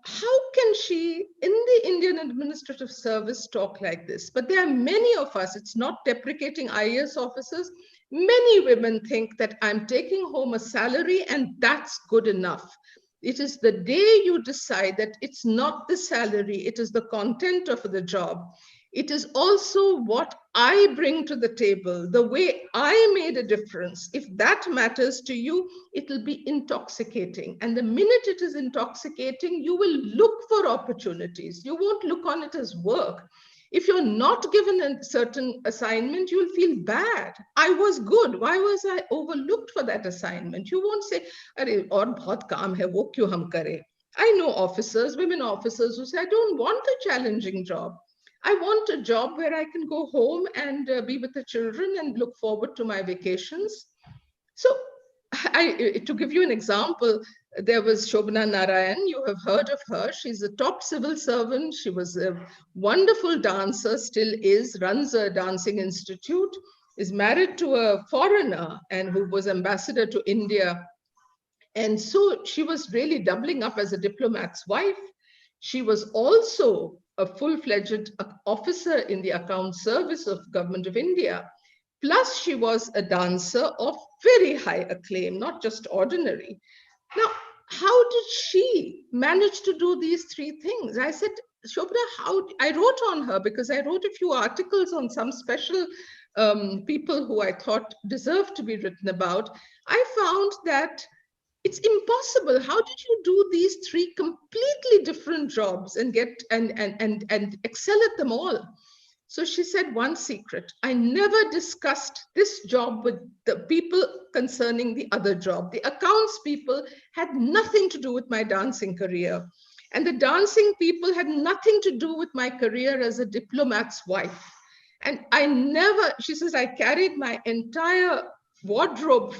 how can she in the Indian administrative service talk like this? But there are many of us, it's not deprecating IAS officers. Many women think that I'm taking home a salary and that's good enough. It is the day you decide that it's not the salary, it is the content of the job. It is also what I bring to the table, the way I made a difference. If that matters to you, it'll be intoxicating. And the minute it is intoxicating, you will look for opportunities. You won't look on it as work. If you're not given a certain assignment, you'll feel bad. I was good. Why was I overlooked for that assignment? You won't say, "Arey, aur bahut kaam hai, wo kyun hum kare?" I know officers, women officers who say, I don't want a challenging job. I want a job where I can go home and be with the children and look forward to my vacations. So to give you an example, there was Shobana Narayan. You have heard of her. She's a top civil servant. She was a wonderful dancer, still is, runs a dancing institute, is married to a foreigner and who was ambassador to India. And so she was really doubling up as a diplomat's wife. She was also a full-fledged officer in the account service of Government of India. Plus, she was a dancer of very high acclaim, not just ordinary. Now, how did she manage to do these three things? I said, Shobna, I wrote on her because I wrote a few articles on some special people who I thought deserved to be written about. I found that it's impossible. How did you do these three completely different jobs and get and excel at them all? So she said one secret: I never discussed this job with the people concerning the other job. The accounts people had nothing to do with my dancing career. And the dancing people had nothing to do with my career as a diplomat's wife. And I never, she says, I carried my entire wardrobe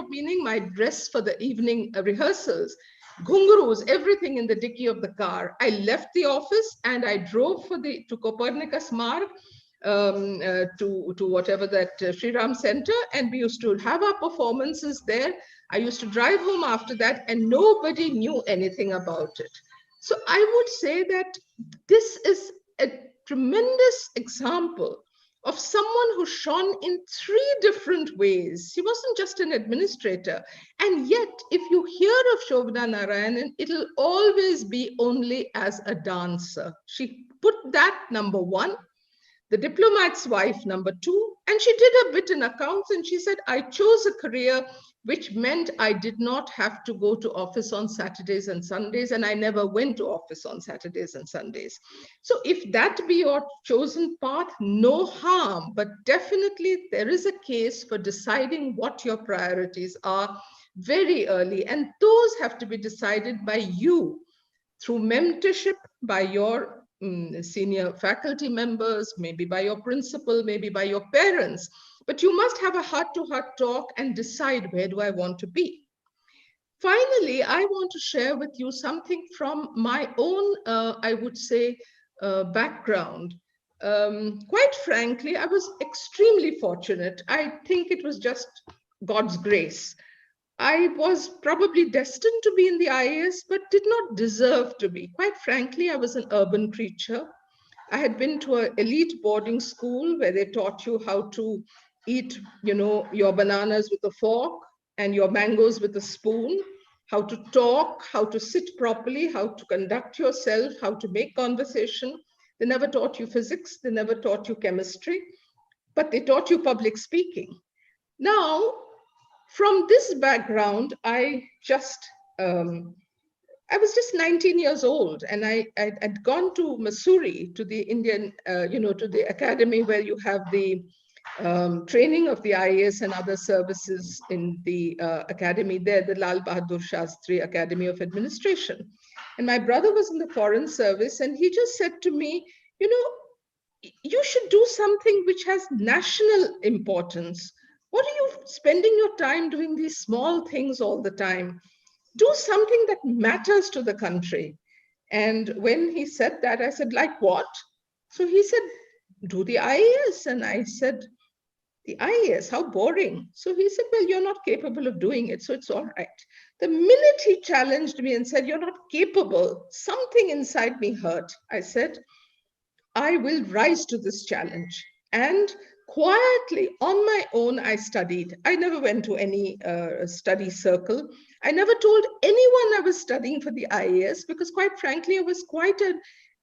meaning my dress for the evening rehearsals, ghungaroos, everything in the dicky of the car. I left the office and I drove to Copernicus Marg, to whatever that Sri Ram Center, and we used to have our performances there. I used to drive home after that and nobody knew anything about it. So I would say that this is a tremendous example of someone who shone in three different ways. She wasn't just an administrator. And yet, if you hear of Shobana Narayanan, it'll always be only as a dancer. She put that number one, the diplomat's wife number two, and she did a bit in accounts, and she said, I chose a career which meant I did not have to go to office on Saturdays and Sundays, and I never went to office on Saturdays and Sundays. So if that be your chosen path, no harm, but definitely there is a case for deciding what your priorities are very early, and those have to be decided by you through mentorship, by your senior faculty members, maybe by your principal, maybe by your parents. But you must have a heart-to-heart talk and decide, where do I want to be? Finally, I want to share with you something from my own, I would say, background. Quite frankly, I was extremely fortunate. I think it was just God's grace. I was probably destined to be in the IAS, but did not deserve to be. Quite frankly, I was an urban creature. I had been to an elite boarding school where they taught you how to eat, your bananas with a fork and your mangoes with a spoon, how to talk, how to sit properly, how to conduct yourself, how to make conversation. They never taught you physics. They never taught you chemistry, but they taught you public speaking. Now, from this background, I was just 19 years old, and I'd gone to Missouri, to the Indian, to the academy where you have the training of the IAS and other services in the academy there, the Lal Bahadur Shastri Academy of Administration. And my brother was in the Foreign Service, and he just said to me, you should do something which has national importance. What are you spending your time doing these small things all the time? do something that matters to the country. And when he said that, I said, like what? So he said, do the IAS. And I said, the IAS, how boring. So he said, well, you're not capable of doing it, so it's all right. The minute he challenged me and said, you're not capable, something inside me hurt. I said, I will rise to this challenge. And quietly on my own, I studied. I never went to any study circle. I never told anyone I was studying for the IAS because, quite frankly, I was quite an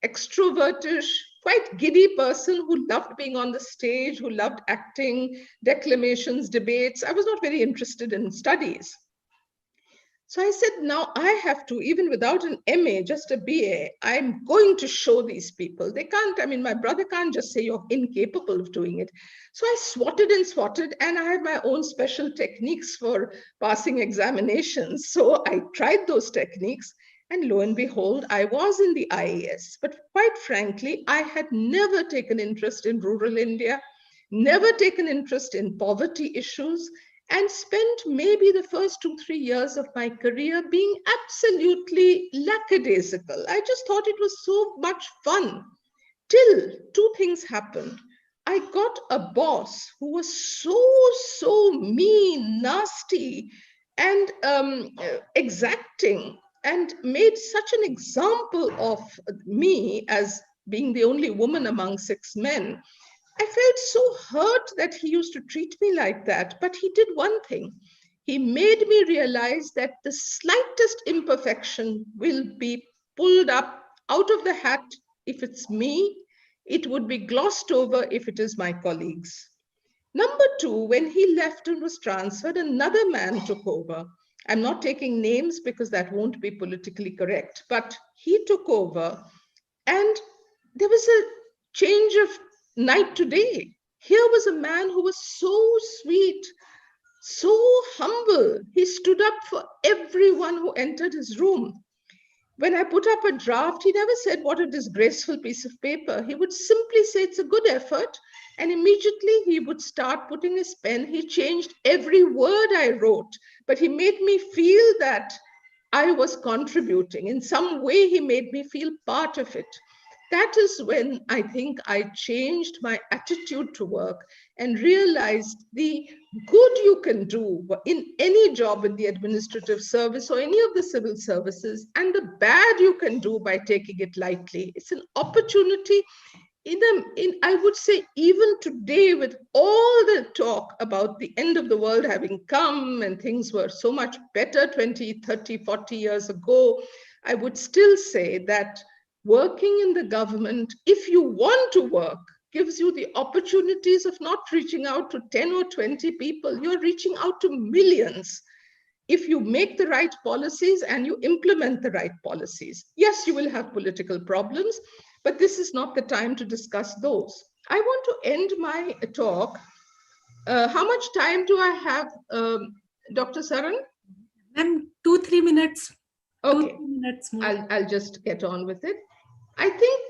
extrovertish, quite giddy person who loved being on the stage, who loved acting, declamations, debates. I was not very interested in studies. So I said, now I have to, even without an MA, just a BA, I'm going to show these people. They can't, I mean, my brother can't just say you're incapable of doing it. So I swatted and swatted, and I had my own special techniques for passing examinations. So I tried those techniques, and lo and behold, I was in the IAS. But quite frankly, I had never taken interest in rural India, never taken interest in poverty issues, and spent maybe the first 2-3 years of my career being absolutely lackadaisical. I just thought it was so much fun. Till two things happened. I got a boss who was so mean, nasty, and exacting, and made such an example of me as being the only woman among 6 men. I felt so hurt that he used to treat me like that. But he did one thing. He made me realize that the slightest imperfection will be pulled up out of the hat if it's me. It would be glossed over if it is my colleagues. Number two, when he left and was transferred, another man took over. I'm not taking names because that won't be politically correct, but he took over, and there was a change of night to day. Here was a man who was so sweet, so humble. He stood up for everyone who entered his room. When I put up a draft, he never said, what a disgraceful piece of paper. He would simply say, it's a good effort. And immediately he would start putting his pen. He changed every word I wrote, but he made me feel that I was contributing. In some way, he made me feel part of it. That is when I think I changed my attitude to work and realized the good you can do in any job in the administrative service or any of the civil services, and the bad you can do by taking it lightly. It's an opportunity I would say, even today, with all the talk about the end of the world having come and things were so much better 20, 30, 40 years ago, I would still say that working in the government, if you want to work, gives you the opportunities of not reaching out to 10 or 20 people. You're reaching out to millions. If you make the right policies and you implement the right policies. Yes, you will have political problems, but this is not the time to discuss those. I want to end my talk. How much time do I have, Dr. Saran? Ma'am, 2-3 minutes. Okay, 2-3 minutes more. I'll just get on with it. I think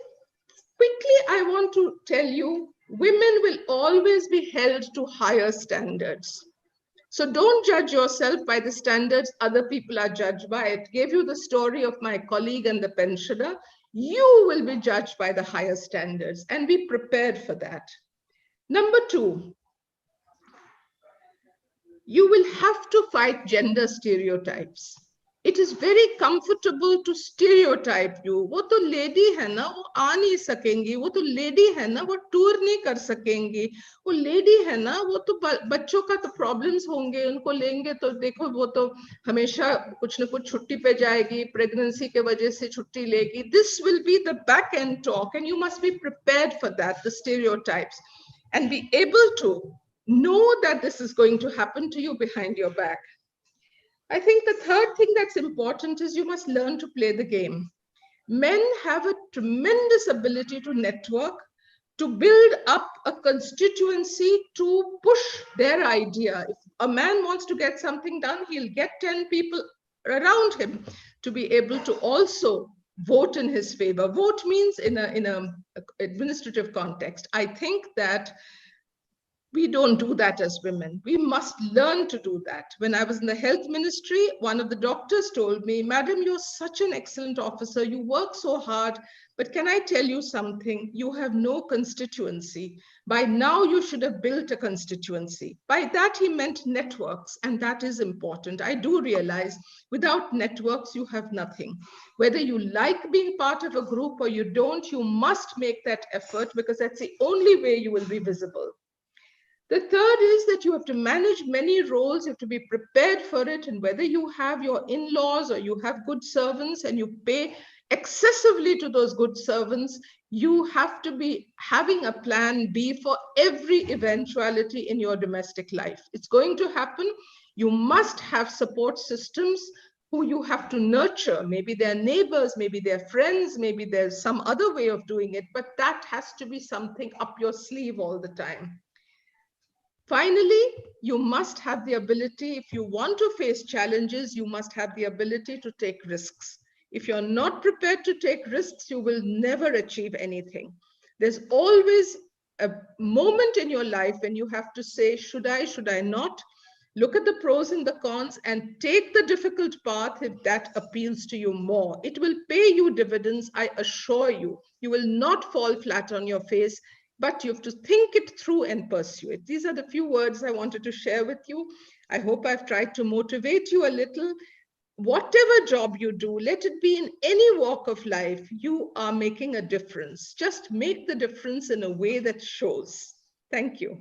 quickly I want to tell you, women will always be held to higher standards. So don't judge yourself by the standards other people are judged by. It gave you the story of my colleague and the pensioner. You will be judged by the higher standards, and be prepared for that. Number two, you will have to fight gender stereotypes. It is very comfortable to stereotype you. वो तो lady है ना, वो आ नहीं सकेंगी. वो तो lady है ना, वो tour नहीं कर सकेंगी. वो lady है ना, वो तो बच्चों का तो problems होंगे. उनको लेंगे तो देखो वो तो हमेशा कुछ न कुछ छुट्टी पे जाएगी. Pregnancy के वजह से छुट्टी लेगी. This will be the back end talk, and you must be prepared for that, the stereotypes, and be able to know that this is going to happen to you behind your back. I think the third thing that's important is you must learn to play the game. Men have a tremendous ability to network, to build up a constituency, to push their idea. If a man wants to get something done, he'll get 10 people around him to be able to also vote in his favor. Vote means in an administrative context. I think that We don't do that as women. We must learn to do that. When I was in the health ministry, one of the doctors told me, Madam, you're such an excellent officer. You work so hard. But can I tell you something? You have no constituency. By now, you should have built a constituency. By that, he meant networks. And that is important. I do realize without networks, you have nothing. Whether you like being part of a group or you don't, you must make that effort because that's the only way you will be visible. The third is that you have to manage many roles, you have to be prepared for it. And whether you have your in-laws or you have good servants and you pay excessively to those good servants, you have to be having a plan B for every eventuality in your domestic life. It's going to happen. You must have support systems who you have to nurture. Maybe they're neighbors, maybe they're friends, maybe there's some other way of doing it, but that has to be something up your sleeve all the time. Finally, you must have the ability, if you want to face challenges, you must have the ability to take risks. If you're not prepared to take risks, you will never achieve anything. There's always a moment in your life when you have to say, should I not? Look at the pros and the cons and take the difficult path if that appeals to you more. It will pay you dividends, I assure you. You will not fall flat on your face, but you have to think it through and pursue it. These are the few words I wanted to share with you. I hope I've tried to motivate you a little. Whatever job you do, let it be in any walk of life, you are making a difference. Just make the difference in a way that shows. Thank you.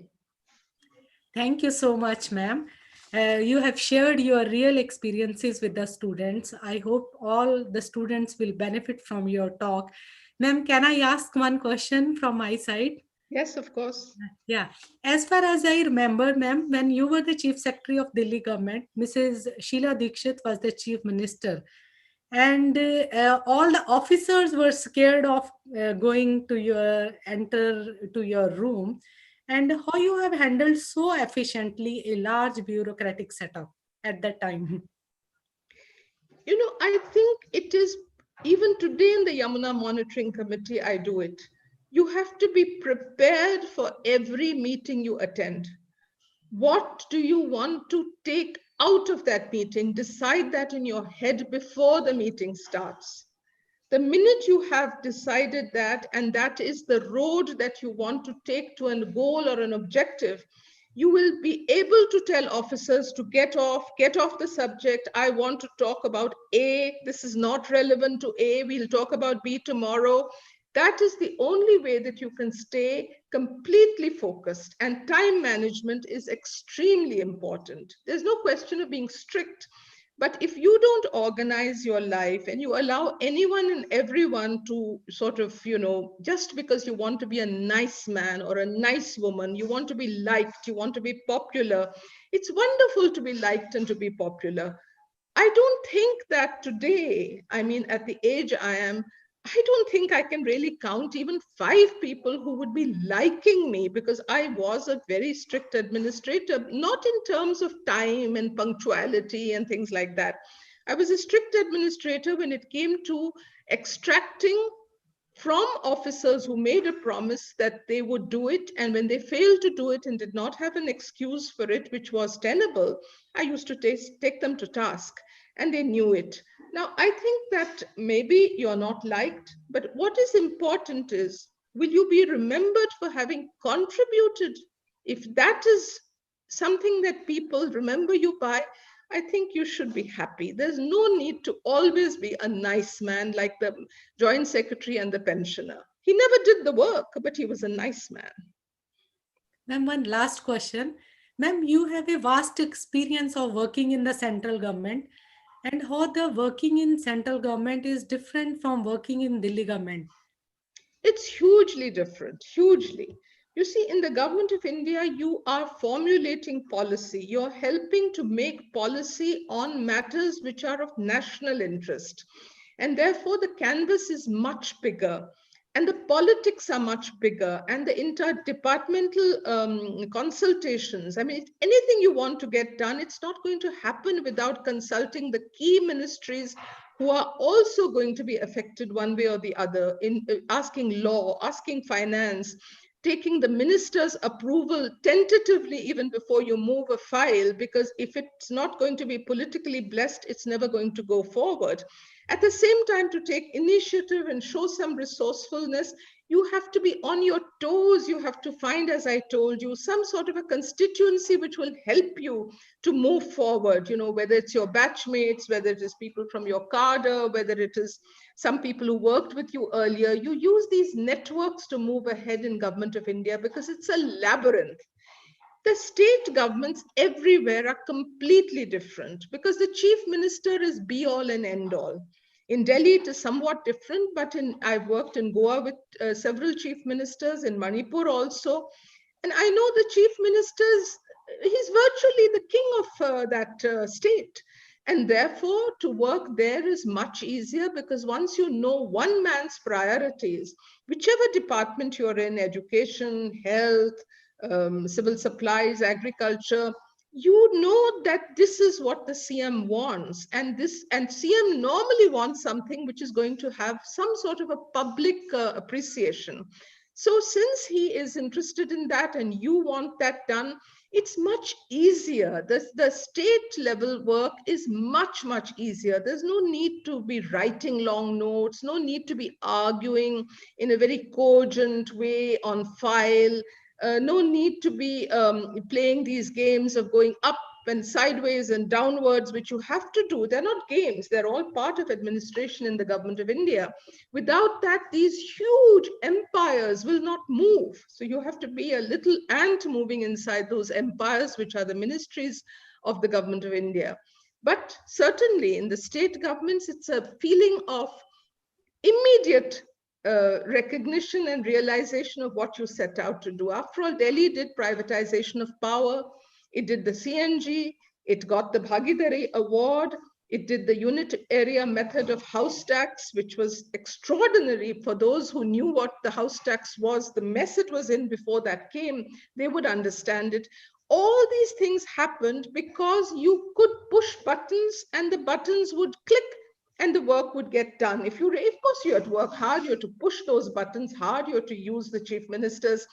Thank you so much, ma'am. You have shared your real experiences with the students. I hope all the students will benefit from your talk. Ma'am, can I ask one question from my side? Yes, of course. Yeah. As far as I remember, ma'am, when you were the Chief Secretary of Delhi government, Mrs. Sheila Dikshit was the Chief Minister. And all the officers were scared of enter to your room. And how you have handled so efficiently a large bureaucratic setup at that time. You know, I think it is, even today in the Yamuna Monitoring Committee, I do it. You have to be prepared for every meeting you attend. What do you want to take out of that meeting? Decide that in your head before the meeting starts. The minute you have decided that, and that is the road that you want to take to a goal or an objective, you will be able to tell officers to get off the subject. I want to talk about A. This is not relevant to A. We'll talk about B tomorrow. That is the only way that you can stay completely focused. And time management is extremely important. There's no question of being strict. But if you don't organize your life and you allow anyone and everyone to sort of, just because you want to be a nice man or a nice woman, you want to be liked, you want to be popular, it's wonderful to be liked and to be popular. I don't think that today, at the age I am, I don't think I can really count even 5 people who would be liking me because I was a very strict administrator, not in terms of time and punctuality and things like that. I was a strict administrator when it came to extracting from officers who made a promise that they would do it, and when they failed to do it and did not have an excuse for it, which was tenable, I used to take them to task, and they knew it. Now, I think that maybe you're not liked, but what is important is, will you be remembered for having contributed? If that is something that people remember you by, I think you should be happy. There's no need to always be a nice man like the Joint Secretary and the pensioner. He never did the work, but he was a nice man. Ma'am, one last question. Ma'am, you have a vast experience of working in the central government, and how the working in central government is different from working in Delhi government. It's hugely different, hugely. You see, in the government of India, you are formulating policy. You're helping to make policy on matters which are of national interest. And therefore, the canvas is much bigger. And the politics are much bigger, and the interdepartmental consultations. Anything you want to get done, it's not going to happen without consulting the key ministries who are also going to be affected one way or the other in asking law, asking finance, taking the minister's approval tentatively even before you move a file, because if it's not going to be politically blessed, it's never going to go forward. At the same time, to take initiative and show some resourcefulness, you have to be on your toes. You have to find, as I told you, some sort of a constituency which will help you to move forward, you know, whether it's your batchmates, whether it is people from your cadre, whether it is some people who worked with you earlier. You use these networks to move ahead in Government of India because it's a labyrinth. The state governments everywhere are completely different because the chief minister is be all and end all. In Delhi, it is somewhat different, but I've worked in Goa with several chief ministers, in Manipur also. And I know the chief minister's, he's virtually the king of that state. And therefore, to work there is much easier because once you know one man's priorities, whichever department you're in, education, health, civil supplies, agriculture, you know that this is what the CM wants, and CM normally wants something which is going to have some sort of a public appreciation. So since he is interested in that and you want that done, it's much easier. The state level work is much, much easier. There's no need to be writing long notes, no need to be arguing in a very cogent way on file. No need to be playing these games of going up and sideways and downwards, which you have to do. They're not games. They're all part of administration in the Government of India. Without that, these huge empires will not move. So you have to be a little ant moving inside those empires, which are the ministries of the Government of India. But certainly in the state governments, it's a feeling of immediate recognition and realization of what you set out to do. After all, Delhi did privatization of power. It did the CNG. It got the Bhagidari Award. It did the unit area method of house tax, which was extraordinary for those who knew what the house tax was, the mess it was in before that came, they would understand it. All these things happened because you could push buttons and the buttons would click and the work would get done. Of course, you had to work hard, you had to push those buttons hard, you had to use the chief minister's,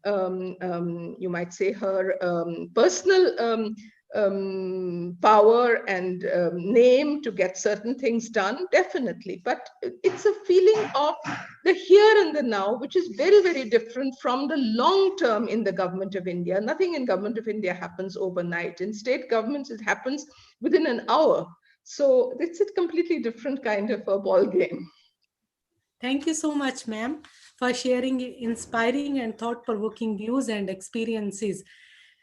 you might say her personal power and name to get certain things done, definitely. But it's a feeling of the here and the now, which is very, very different from the long term in the Government of India. Nothing in Government of India happens overnight. In state governments, it happens within an hour. So it's a completely different kind of a ball game. Thank you so much, ma'am, for sharing inspiring and thought-provoking views and experiences.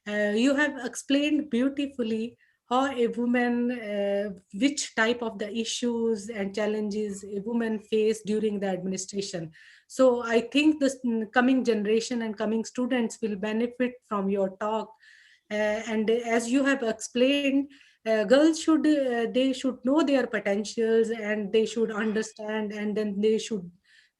You have explained beautifully how a woman, which type of the issues and challenges a woman face during the administration. So I think this coming generation and coming students will benefit from your talk. And as you have explained, girls they should know their potentials and they should understand, and then they should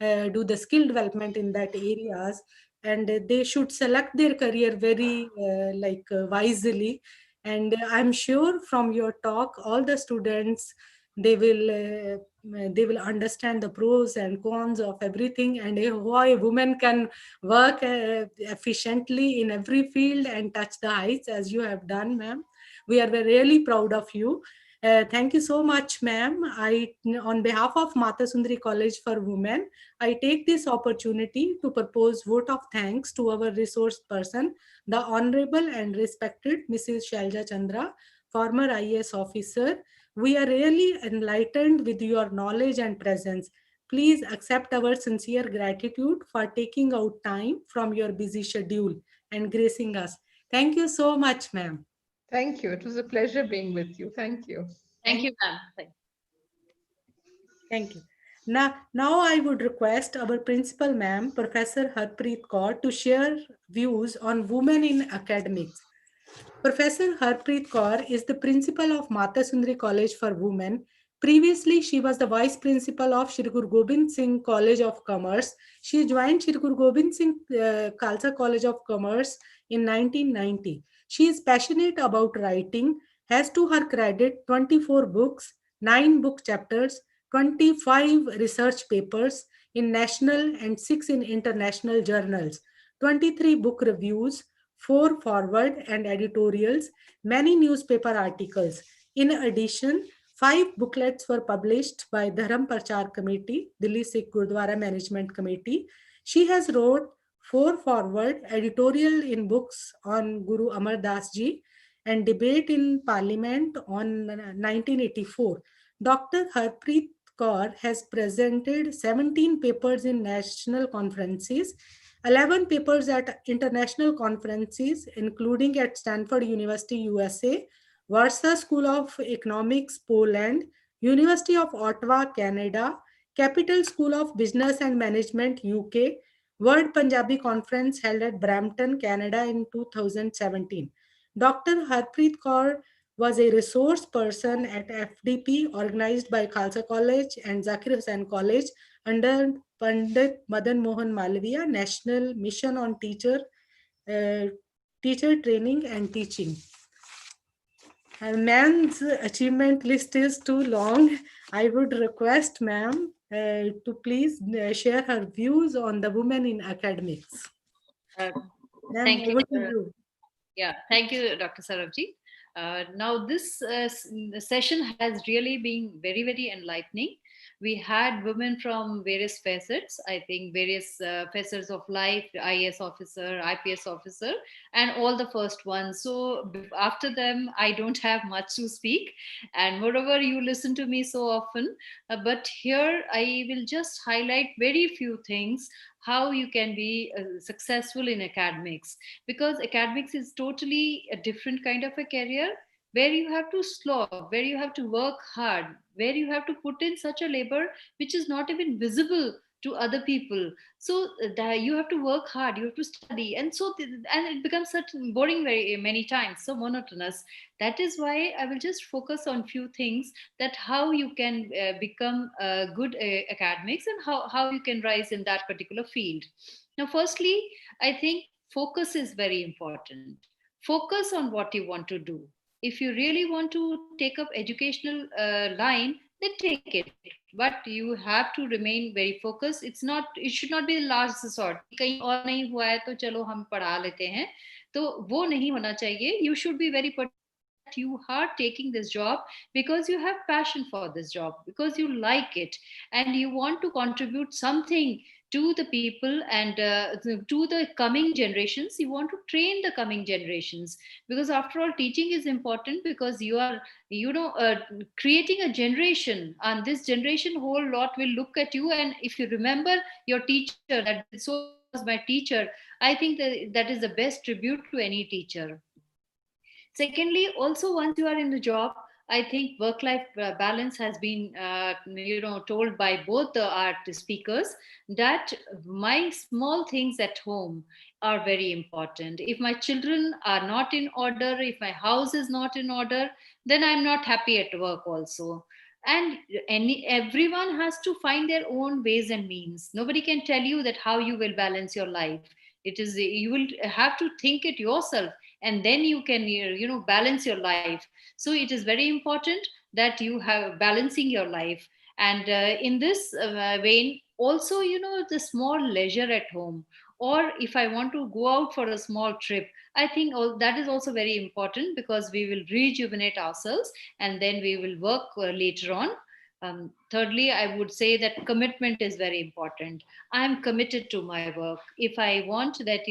do the skill development in that areas, and they should select their career very wisely. And I'm sure from your talk all the students, they will understand the pros and cons of everything, and how a woman can work efficiently in every field and touch the heights as you have done, ma'am. We are really proud of you. Thank you so much, ma'am. On behalf of Mata Sundari College for Women, I take this opportunity to propose vote of thanks to our resource person, the Honorable and respected Mrs. Shailja Chandra, former IAS officer. We are really enlightened with your knowledge and presence. Please accept our sincere gratitude for taking out time from your busy schedule and gracing us. Thank you so much, ma'am. Thank you. It was a pleasure being with you. Thank you. Thank you, ma'am. Thank you. Now I would request our principal, ma'am, Professor Harpreet Kaur, to share views on women in academics. Professor Harpreet Kaur is the principal of Mata Sundari College for Women. Previously, she was the vice principal of Shri Guru Gobind Singh College of Commerce. She joined Shri Guru Gobind Singh Khalsa College of Commerce in 1990. She is passionate about writing, has to her credit 24 books, 9 book chapters, 25 research papers in national and 6 in international journals. 23 book reviews, 4 forward and editorials, many newspaper articles. In addition, 5 booklets were published by Dharam Prachar Committee, Delhi Sikh Gurdwara Management Committee. She has wrote 4 forward editorial in books on Guru Amar Das Ji and debate in Parliament on 1984. Dr. Harpreet Kaur has presented 17 papers in national conferences, 11 papers at international conferences, including at Stanford University, USA, Warsaw School of Economics, Poland, University of Ottawa, Canada, Capital School of Business and Management, UK, World Punjabi Conference held at Brampton, Canada in 2017. Dr. Harpreet Kaur was a resource person at FDP organized by Khalsa College and Zakir Hussain College under Pandit Madan Mohan Malviya National Mission on uh, Teacher Training and Teaching. Ma'am's achievement list is too long. I would request ma'am to please share her views on the women in academics. Ma'am, Thank you. over to you. Yeah, thank you, Dr. Sarabji. Now, this session has really been very, very enlightening. We had women from various facets, I think various facets of life, IAS officer, IPS officer, and all the first ones. So after them, I don't have much to speak. And moreover, you listen to me so often. But here, I will just highlight very few things how you can be successful in academics, because academics is totally a different kind of a career where you have to slog, where you have to work hard, where you have to put in such a labor which is not even visible to other people. So that you have to work hard, you have to study, and and it becomes such boring very many times, so monotonous. That is why I will just focus on few things, that how you can become good academics, and how you can rise in that particular field. Now, firstly, I think focus is very important. Focus on what you want to do. If you really want to take up educational line, then take it, but you have to remain very focused. It should not be the last resort, कहीं और नहीं हुआ है तो चलो हम पढ़ा लेते हैं, तो वो नहीं होना चाहिए. You should be very particular that you are taking this job because you have passion for this job, because you like it, and you want to contribute something to the people, and to the coming generations. You want to train the coming generations, because after all, teaching is important, because you are, creating a generation, and this generation whole lot will look at you. And if you remember your teacher, that so and so was my teacher, I think that is the best tribute to any teacher. Secondly, also, once you are in the job, I think work-life balance has been, told by both the art speakers, that my small things at home are very important. If my children are not in order, if my house is not in order, then I'm not happy at work also. And everyone has to find their own ways and means. Nobody can tell you that how you will balance your life. It is, you will have to think it yourself, and then you can, balance your life. So it is very important that you have balancing your life. And in this vein also, the small leisure at home, or if I want to go out for a small trip, I think that is also very important, because we will rejuvenate ourselves, and then we will work later on. Thirdly, I would say that commitment is very important. I'm committed to my work. If I want that,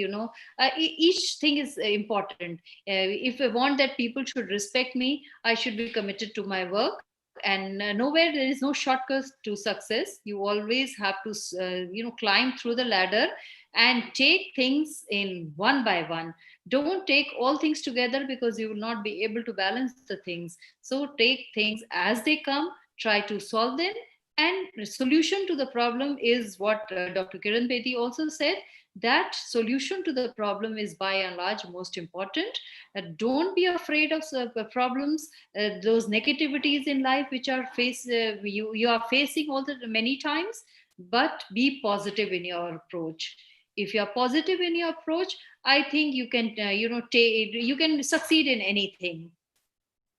each thing is important. If I want that people should respect me, I should be committed to my work. And nowhere there is no shortcut to success. You always have to, climb through the ladder and take things in one by one. Don't take all things together, because you will not be able to balance the things. So take things as they come, try to solve them. And the solution to the problem is what Dr. Kiran Bedi also said, that solution to the problem is by and large most important. Don't be afraid of problems, those negativities in life which are you are facing all the many times, but be positive in your approach. If you are positive in your approach, I think you can, you can succeed in anything.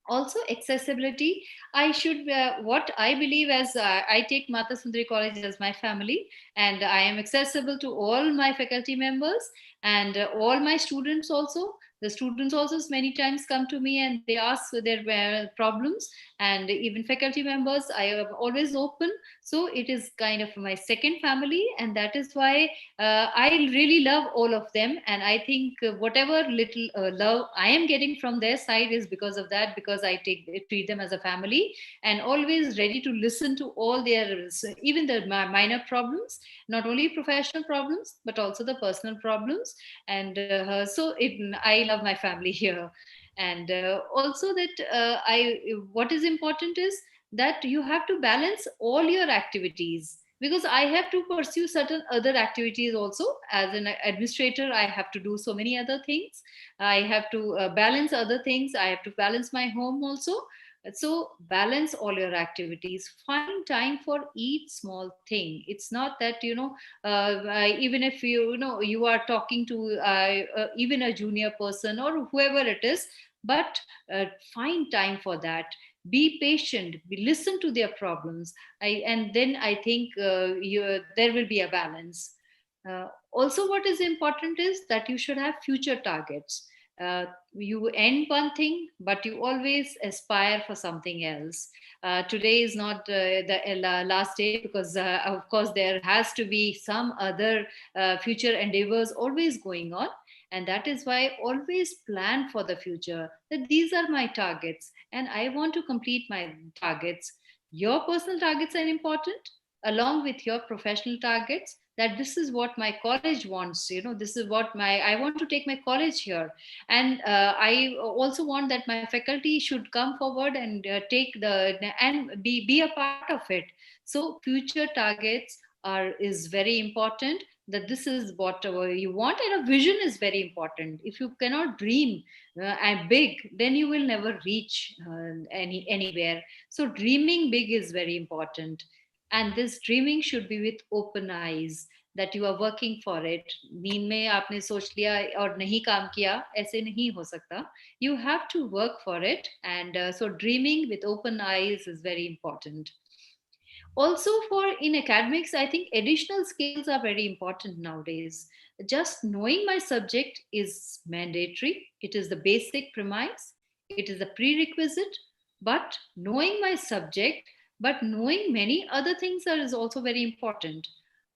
Also accessibility. I should what I believe as I take Mata Sundari College as my family, and I am accessible to all my faculty members and all my students also. The students also many times come to me and they ask their problems, and even faculty members, I am always open. So it is kind of my second family, and that is why I really love all of them. And I think whatever little love I am getting from their side is because of that, because I treat them as a family, and always ready to listen to all their, even the minor problems, not only professional problems, but also the personal problems. And I love my family here. And also that what is important is that you have to balance all your activities, because I have to pursue certain other activities also. As an administrator, I have to do so many other things. I have to balance other things. I have to balance my home also. So balance all your activities, find time for each small thing. It's not that, even if you know you are talking to even a junior person or whoever it is, but find time for that. Be patient, listen to their problems. And then I think there will be a balance. Also, what is important is that you should have future targets. You end one thing, but you always aspire for something else. Today is not the last day, because of course there has to be some other future endeavors always going on. And that is why I always plan for the future, that these are my targets and I want to complete my targets. Your personal targets are important, along with your professional targets, that this is what my college wants, this is what my I want to take my college here. And I also want that my faculty should come forward and take the and be a part of it. So future targets are is very important, that this is what you want. And a vision is very important. If you cannot dream and big, then you will never reach anywhere. So dreaming big is very important, and this dreaming should be with open eyes, that you are working for it. नींद में आपने सोच लिया और नहीं काम किया, ऐसे नहीं हो सकता. You have to work for it. And so dreaming with open eyes is very important. Also, for in academics, I think additional skills are very important nowadays. Just knowing my subject is mandatory. It is the basic premise, it is a prerequisite. But knowing my subject, but knowing many other things is also very important.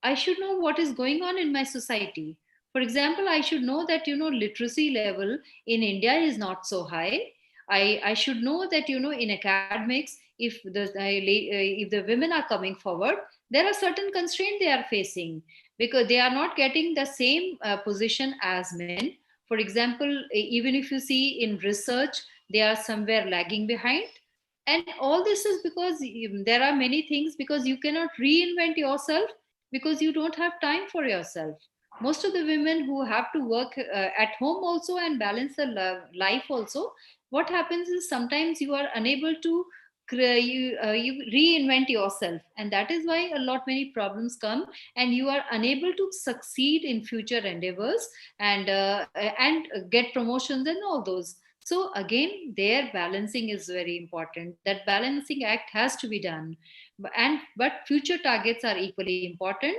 I should know what is going on in my society. For example, I should know that literacy level in India is not so high. I should know that in academics, if the women are coming forward, there are certain constraints they are facing, because they are not getting the same position as men. For example, even if you see in research, they are somewhere lagging behind. And all this is because there are many things, because you cannot reinvent yourself, because you don't have time for yourself. Most of the women who have to work at home also and balance their life also, what happens is sometimes you are unable to you reinvent yourself, and that is why a lot many problems come, and you are unable to succeed in future endeavors, and get promotions and all those. So again, their balancing is very important. That balancing act has to be done. But future targets are equally important,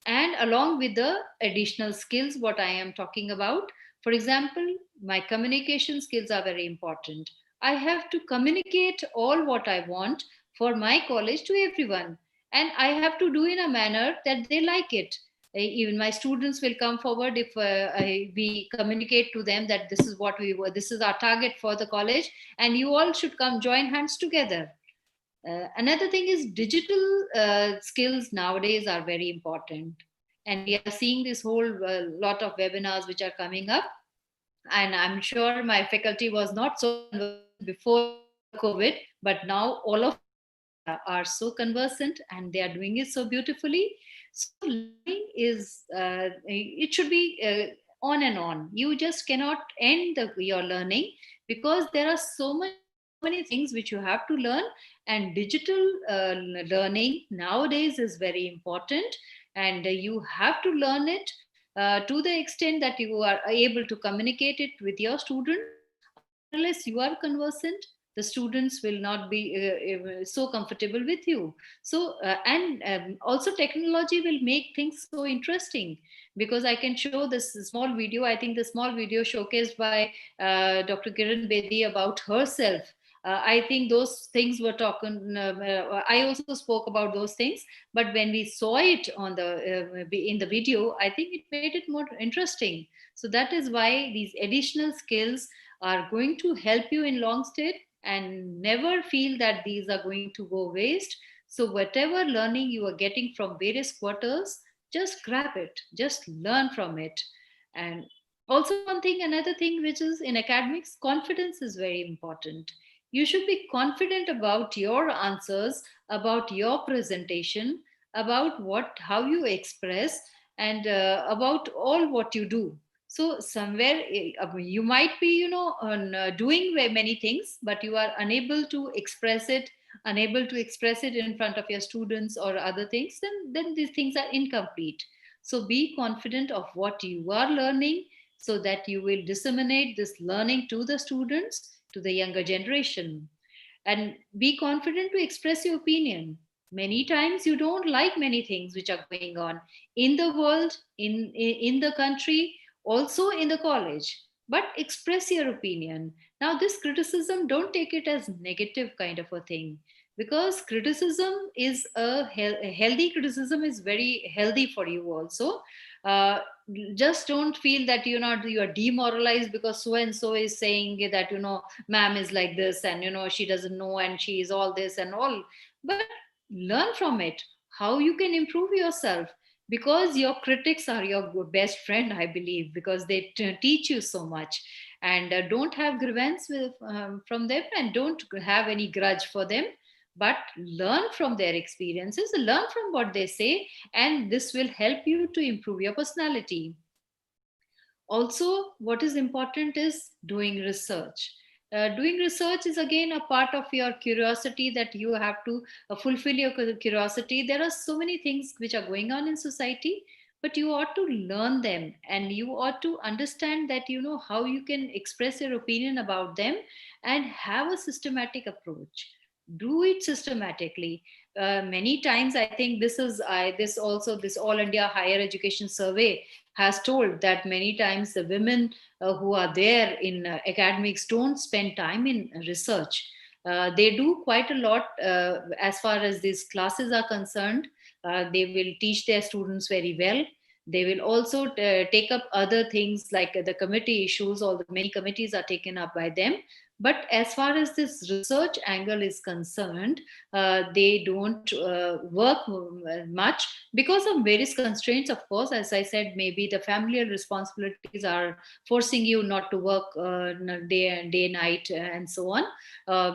and along with the additional skills what I am talking about. For example, my communication skills are very important. I have to communicate all what I want for my college to everyone, and I have to do in a manner that they like it. Even my students will come forward if we communicate to them that this is what we were, this is our target for the college, and you all should come join hands together. Another thing is digital skills nowadays are very important. And we are seeing this whole lot of webinars which are coming up. And I'm sure my faculty was not so conversant before the COVID, but now all of are so conversant and they are doing it so beautifully. So learning is, it should be on and on. You just cannot end your learning, because there are so many things which you have to learn. And digital learning nowadays is very important, and you have to learn it to the extent that you are able to communicate it with your students, until and unless you are conversant. The students will not be so comfortable with you. So and also technology will make things so interesting, because I can show this small video. I think the small video showcased by Dr. Kiran Bedi about herself, I think those things were talking. I also spoke about those things, but when we saw it on the in the video, I think it made it more interesting. So that is why these additional skills are going to help you in long state, and never feel that these are going to go waste. So whatever learning you are getting from various quarters, just grab it, just learn from it. And also one thing, another thing which is in academics, confidence is very important. You should be confident about your answers, about your presentation, about what how you express, and about all what you do. So somewhere you might be, doing many things, but you are unable to express it, unable to express it in front of your students or other things, then these things are incomplete. So be confident of what you are learning, so that you will disseminate this learning to the students, to the younger generation. And be confident to express your opinion. Many times you don't like many things which are going on in the world, in the country, also in the college, but express your opinion. Now this criticism, don't take it as negative kind of a thing, because criticism is a healthy criticism is very healthy for you also. uh, just don't feel that you are demoralized because so and so is saying that ma'am is like this, and she doesn't know, and she is all this and all. But learn from it how you can improve yourself, because your critics are your best friend, I believe, because they teach you so much. And don't have grievance from them, and don't have any grudge for them, but learn from their experiences, learn from what they say, and this will help you to improve your personality. Also, what is important is doing research. Doing research is again a part of your curiosity, that you have to fulfill your curiosity. There are so many things which are going on in society, but you ought to learn them, and you ought to understand that how you can express your opinion about them, and have a systematic approach. Do it systematically. Many times I think this All India Higher Education Survey has told that many times the women who are there in academics don't spend time in research. They do quite a lot as far as these classes are concerned. They will teach their students very well. They will also take up other things like the committee issues. All the many committees are taken up by them. But as far as this research angle is concerned, they don't work much because of various constraints. Of course, as I said, maybe the familial responsibilities are forcing you not to work day night and so on,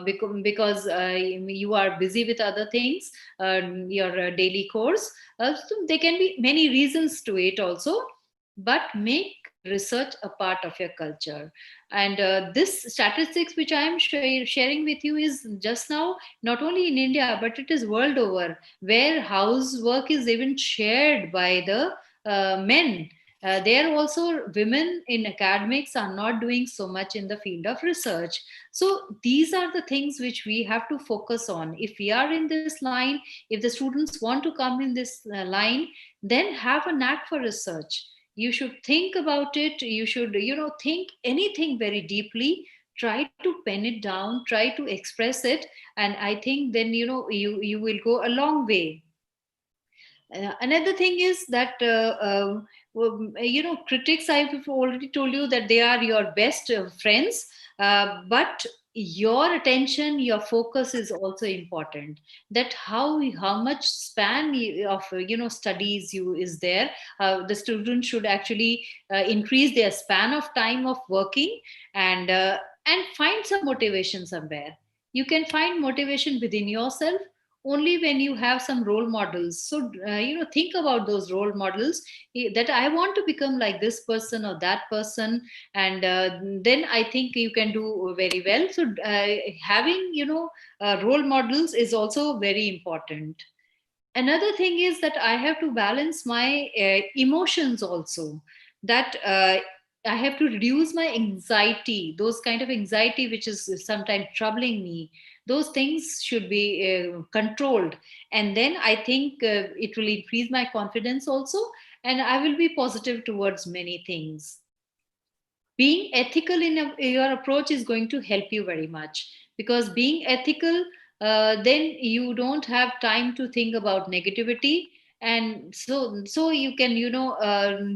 because you are busy with other things, your daily course. So there can be many reasons to it also, but make research a part of your culture. And this statistics which I am sharing with you is just now not only in India, but it is world over, where housework is even shared by the men. There also women in academics are not doing so much in the field of research. So these are the things which we have to focus on. If we are in this line, if the students want to come in this line, then have a knack for research. You should think about it. You should think anything very deeply, try to pen it down, try to express it, and I think then you will go a long way. Another thing is that critics, I've already told you that they are your best friends, but your attention, your focus is also important. That how much span of studies you is there. The student should actually increase their span of time of working, and find some motivation somewhere. You can find motivation within yourself only when you have some role models. So think about those role models, that I want to become like this person or that person, and then I think you can do very well. So having role models is also very important. Another thing is that I have to balance my emotions also. That I have to reduce my anxiety, those kind of anxiety which is sometimes troubling me. Those things should be controlled. And then I think it will increase my confidence also, and I will be positive towards many things. Being ethical in your approach is going to help you very much, because being ethical, then you don't have time to think about negativity. And so you can,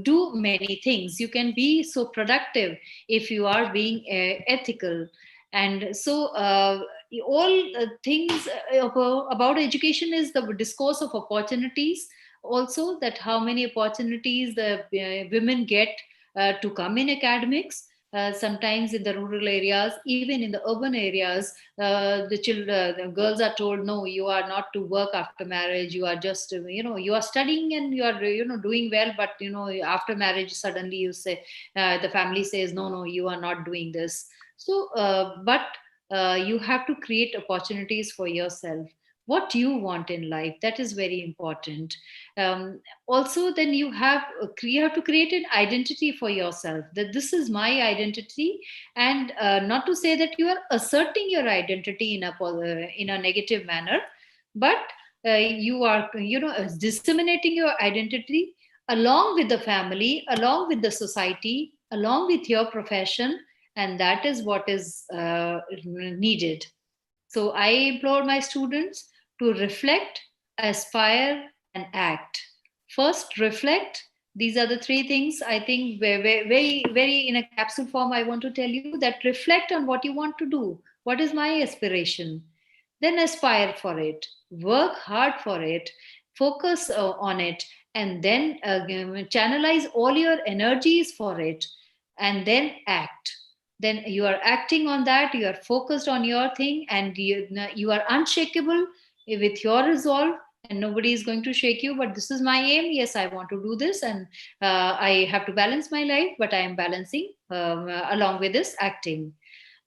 do many things. You can be so productive if you are being ethical. And so all things about education is the discourse of opportunities also, that how many opportunities the women get to come in academics. Sometimes in the rural areas, even in the urban areas, the girls are told, no, you are not to work after marriage. You are just, you are studying and you are, doing well. But, after marriage, suddenly you say, the family says, no, no, you are not doing this. So, but you have to create opportunities for yourself. What you want in life, that is very important. Also, then you have to create an identity for yourself, that this is my identity. And not to say that you are asserting your identity in a negative manner, but you are, disseminating your identity along with the family, along with the society, along with your profession. And that is what is needed. So I implore my students to reflect, aspire, and act. First, reflect. These are the three things I think very, very, very in a capsule form. I want to tell you that reflect on what you want to do. What is my aspiration? Then aspire for it. Work hard for it. Focus on it. And then channelize all your energies for it. And then act. Then you are acting on that, you are focused on your thing, and you are unshakable with your resolve, and nobody is going to shake you. But this is my aim. Yes, I want to do this, and I have to balance my life, but I am balancing along with this acting.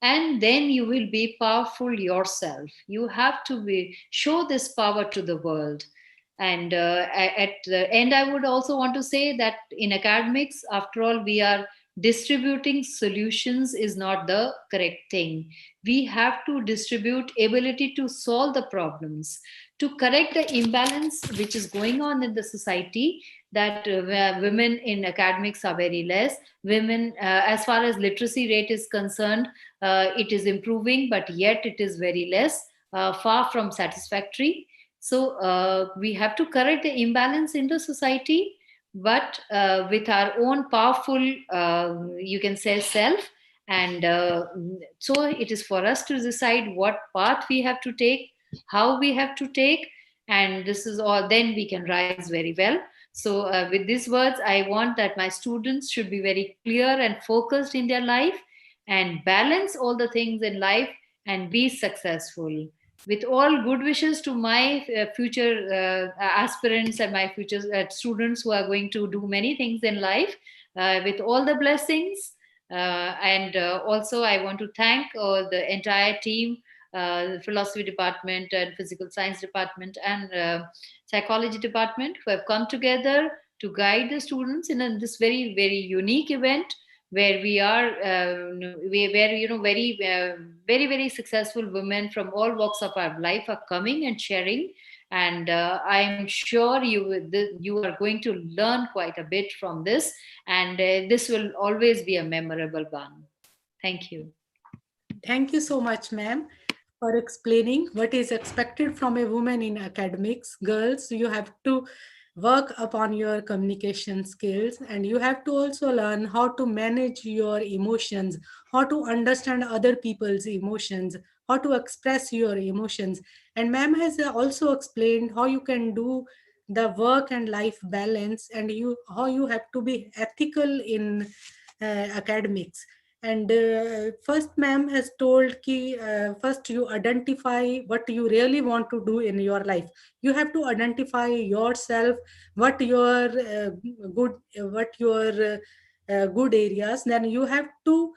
And then you will be powerful yourself. You have to show this power to the world. And at the end, I would also want to say that in academics, after all, we are distributing solutions is not the correct thing. We have to distribute ability to solve the problems, to correct the imbalance which is going on in the society, that where women in academics are very less. Women, as far as literacy rate is concerned, it is improving, but yet it is very less, far from satisfactory. So we have to correct the imbalance in the society, but with our own powerful, you can say, self. And so it is for us to decide what path we have to take, how we have to take, and this is all, then we can rise very well. So with these words, I want that my students should be very clear and focused in their life, and balance all the things in life, and be successful. With all good wishes to my future aspirants and my future students who are going to do many things in life, with all the blessings. And also, I want to thank the entire team, the philosophy department and physical science department and psychology department, who have come together to guide the students in this very, very unique event, where we are where very very, very successful women from all walks of our life are coming and sharing. And I'm sure you are going to learn quite a bit from this, and this will always be a memorable one. Thank you. Thank you so much, ma'am, for explaining what is expected from a woman in academics. Girls, you have to work upon your communication skills, and you have to also learn how to manage your emotions, how to understand other people's emotions, how to express your emotions. And ma'am has also explained how you can do the work and life balance, and how you have to be ethical in academics. And first ma'am has told ki first you identify what you really want to do in your life. You have to identify yourself, what your good areas. Then you have to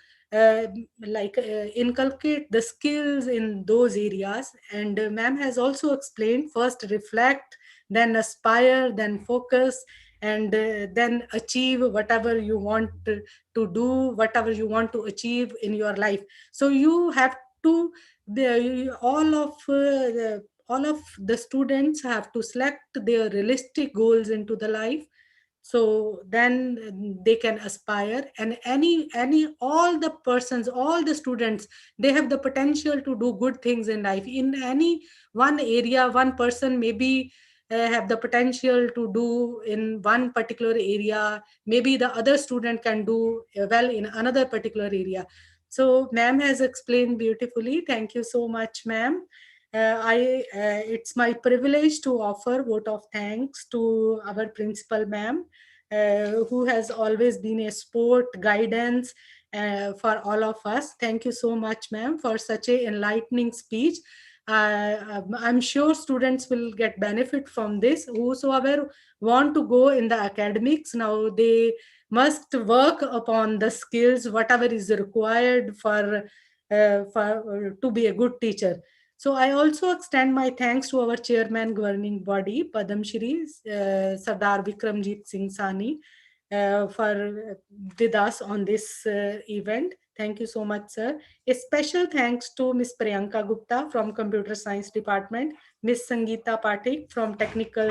inculcate the skills in those areas. And ma'am has also explained, first reflect, then aspire, then focus, and then achieve whatever you want to do, whatever you want to achieve in your life. So you have to, all of the students have to select their realistic goals into the life, so then they can aspire. And any all the persons, all the students, they have the potential to do good things in life. In any one area, one person maybe have the potential to do in one particular area, maybe the other student can do well in another particular area. So ma'am has explained beautifully. Thank you so much, ma'am. It's my privilege to offer vote of thanks to our principal ma'am, who has always been a support, guidance for all of us. Thank you so much, ma'am, for such a enlightening speech. I'm sure students will get benefit from this. Whosoever want to go in the academics, now they must work upon the skills, whatever is required for to be a good teacher. So I also extend my thanks to our chairman governing body, Padam Shri Sardar Vikramjit Singh Sani, for with us on this event. Thank you so much, sir. A special thanks to Ms. Priyanka Gupta from Computer Science Department, Ms. Sangeeta Pathik from Technical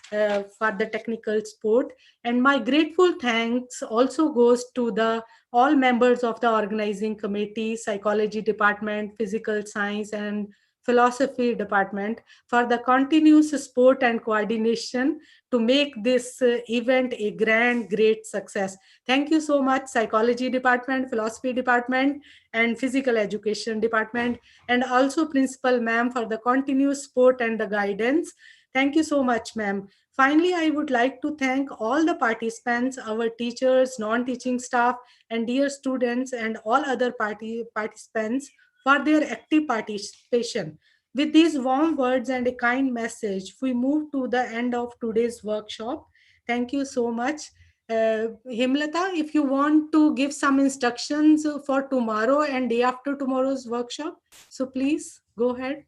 for the technical support, and my grateful thanks also goes to the all members of the organizing committee, psychology department, physical science, and philosophy department for the continuous support and coordination to make this event a grand, great success. Thank you so much, psychology department, philosophy department, and physical education department, and also principal ma'am for the continuous support and the guidance. Thank you so much, ma'am. Finally, I would like to thank all the participants, our teachers, non-teaching staff, and dear students, and all other participants for their active participation. With these warm words and a kind message, we move to the end of today's workshop. Thank you so much. Himlata, if you want to give some instructions for tomorrow and day after tomorrow's workshop, so please go ahead.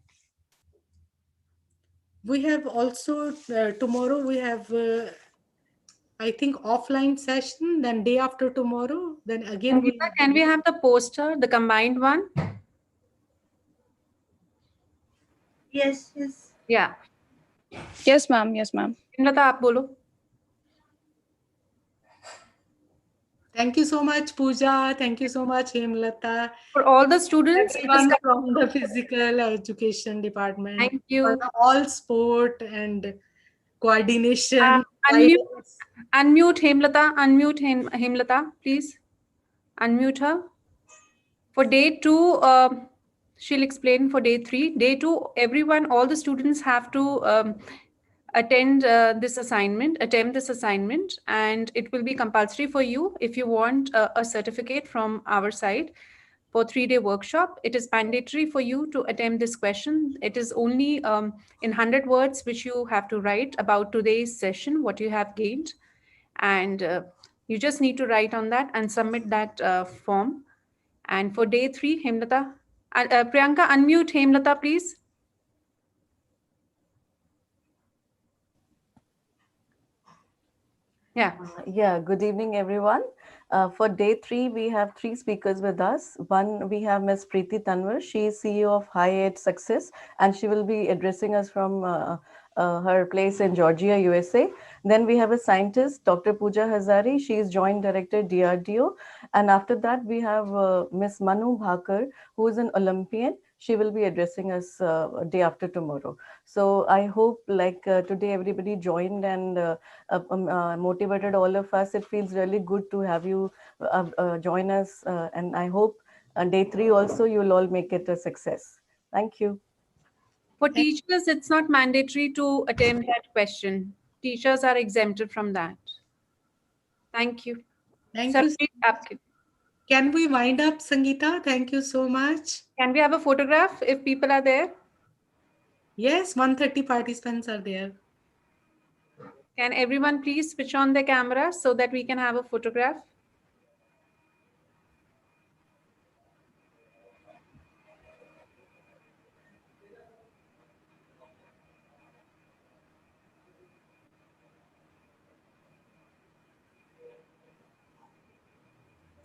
We have also, tomorrow we have, I think, offline session, then day after tomorrow, then again we Sangeeta, can we have the poster, the combined one? Yes, yes. Yeah. Yes, ma'am. Yes, ma'am. Himlata, आप बोलो. Thank you so much, Pooja. Thank you so much, Hemlata. For all the students, it is Everyone from the physical education department. Thank you. For the all sport and coordination. Unmute Hemlata. Unmute Hemlata, please. Unmute her. For day 2, she'll explain for day 3. Day 2, everyone, all the students have to attempt this assignment, and it will be compulsory for you if you want a certificate from our side. For 3-day workshop, it is mandatory for you to attempt this question. It is only in 100 words which you have to write about today's session, what you have gained, and you just need to write on that and submit that form. And for day 3, Hemlata, Priyanka, unmute Hemlata, please. Yeah, good evening, everyone. For day 3, we have 3 speakers with us. One, we have Ms. Preeti Tanwar. She is CEO of High Ed Success, and she will be addressing us from her place in Georgia, USA. Then we have a scientist, Dr. Pooja Hazari. She is Joint Director, DRDO. And after that, we have Ms. Manu Bhakar, who is an Olympian. She will be addressing us day after tomorrow. So I hope like today everybody joined and motivated all of us. It feels really good to have you join us. And I hope day 3 also you'll all make it a success. Thank you. For teachers, it's not mandatory to attempt that question. Teachers are exempted from that. Thank you. Thank you. Can we wind up, Sangeeta? Thank you so much. Can we have a photograph if people are there? Yes, 130 participants are there. Can everyone please switch on the camera so that we can have a photograph?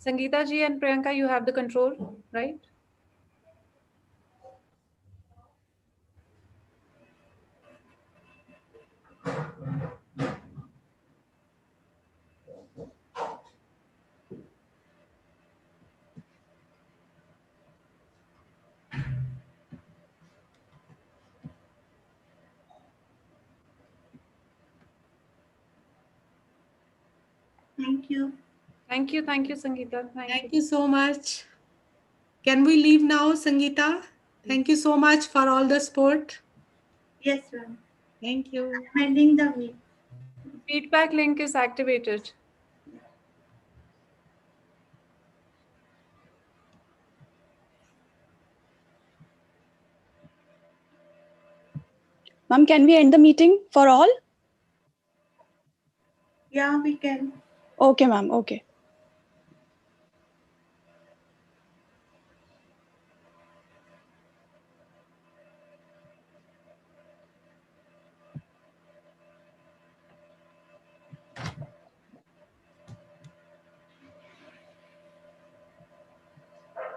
Sangeeta ji and Priyanka, you have the control, right? Thank you. Thank you, Sangeeta. Thank you so much. Can we leave now, Sangeeta? Thank you so much for all the support. Yes, ma'am. Thank you. I'm ending the meet. Feedback link is activated. Ma'am, can we end the meeting for all? Yeah, we can. Okay, ma'am. Okay.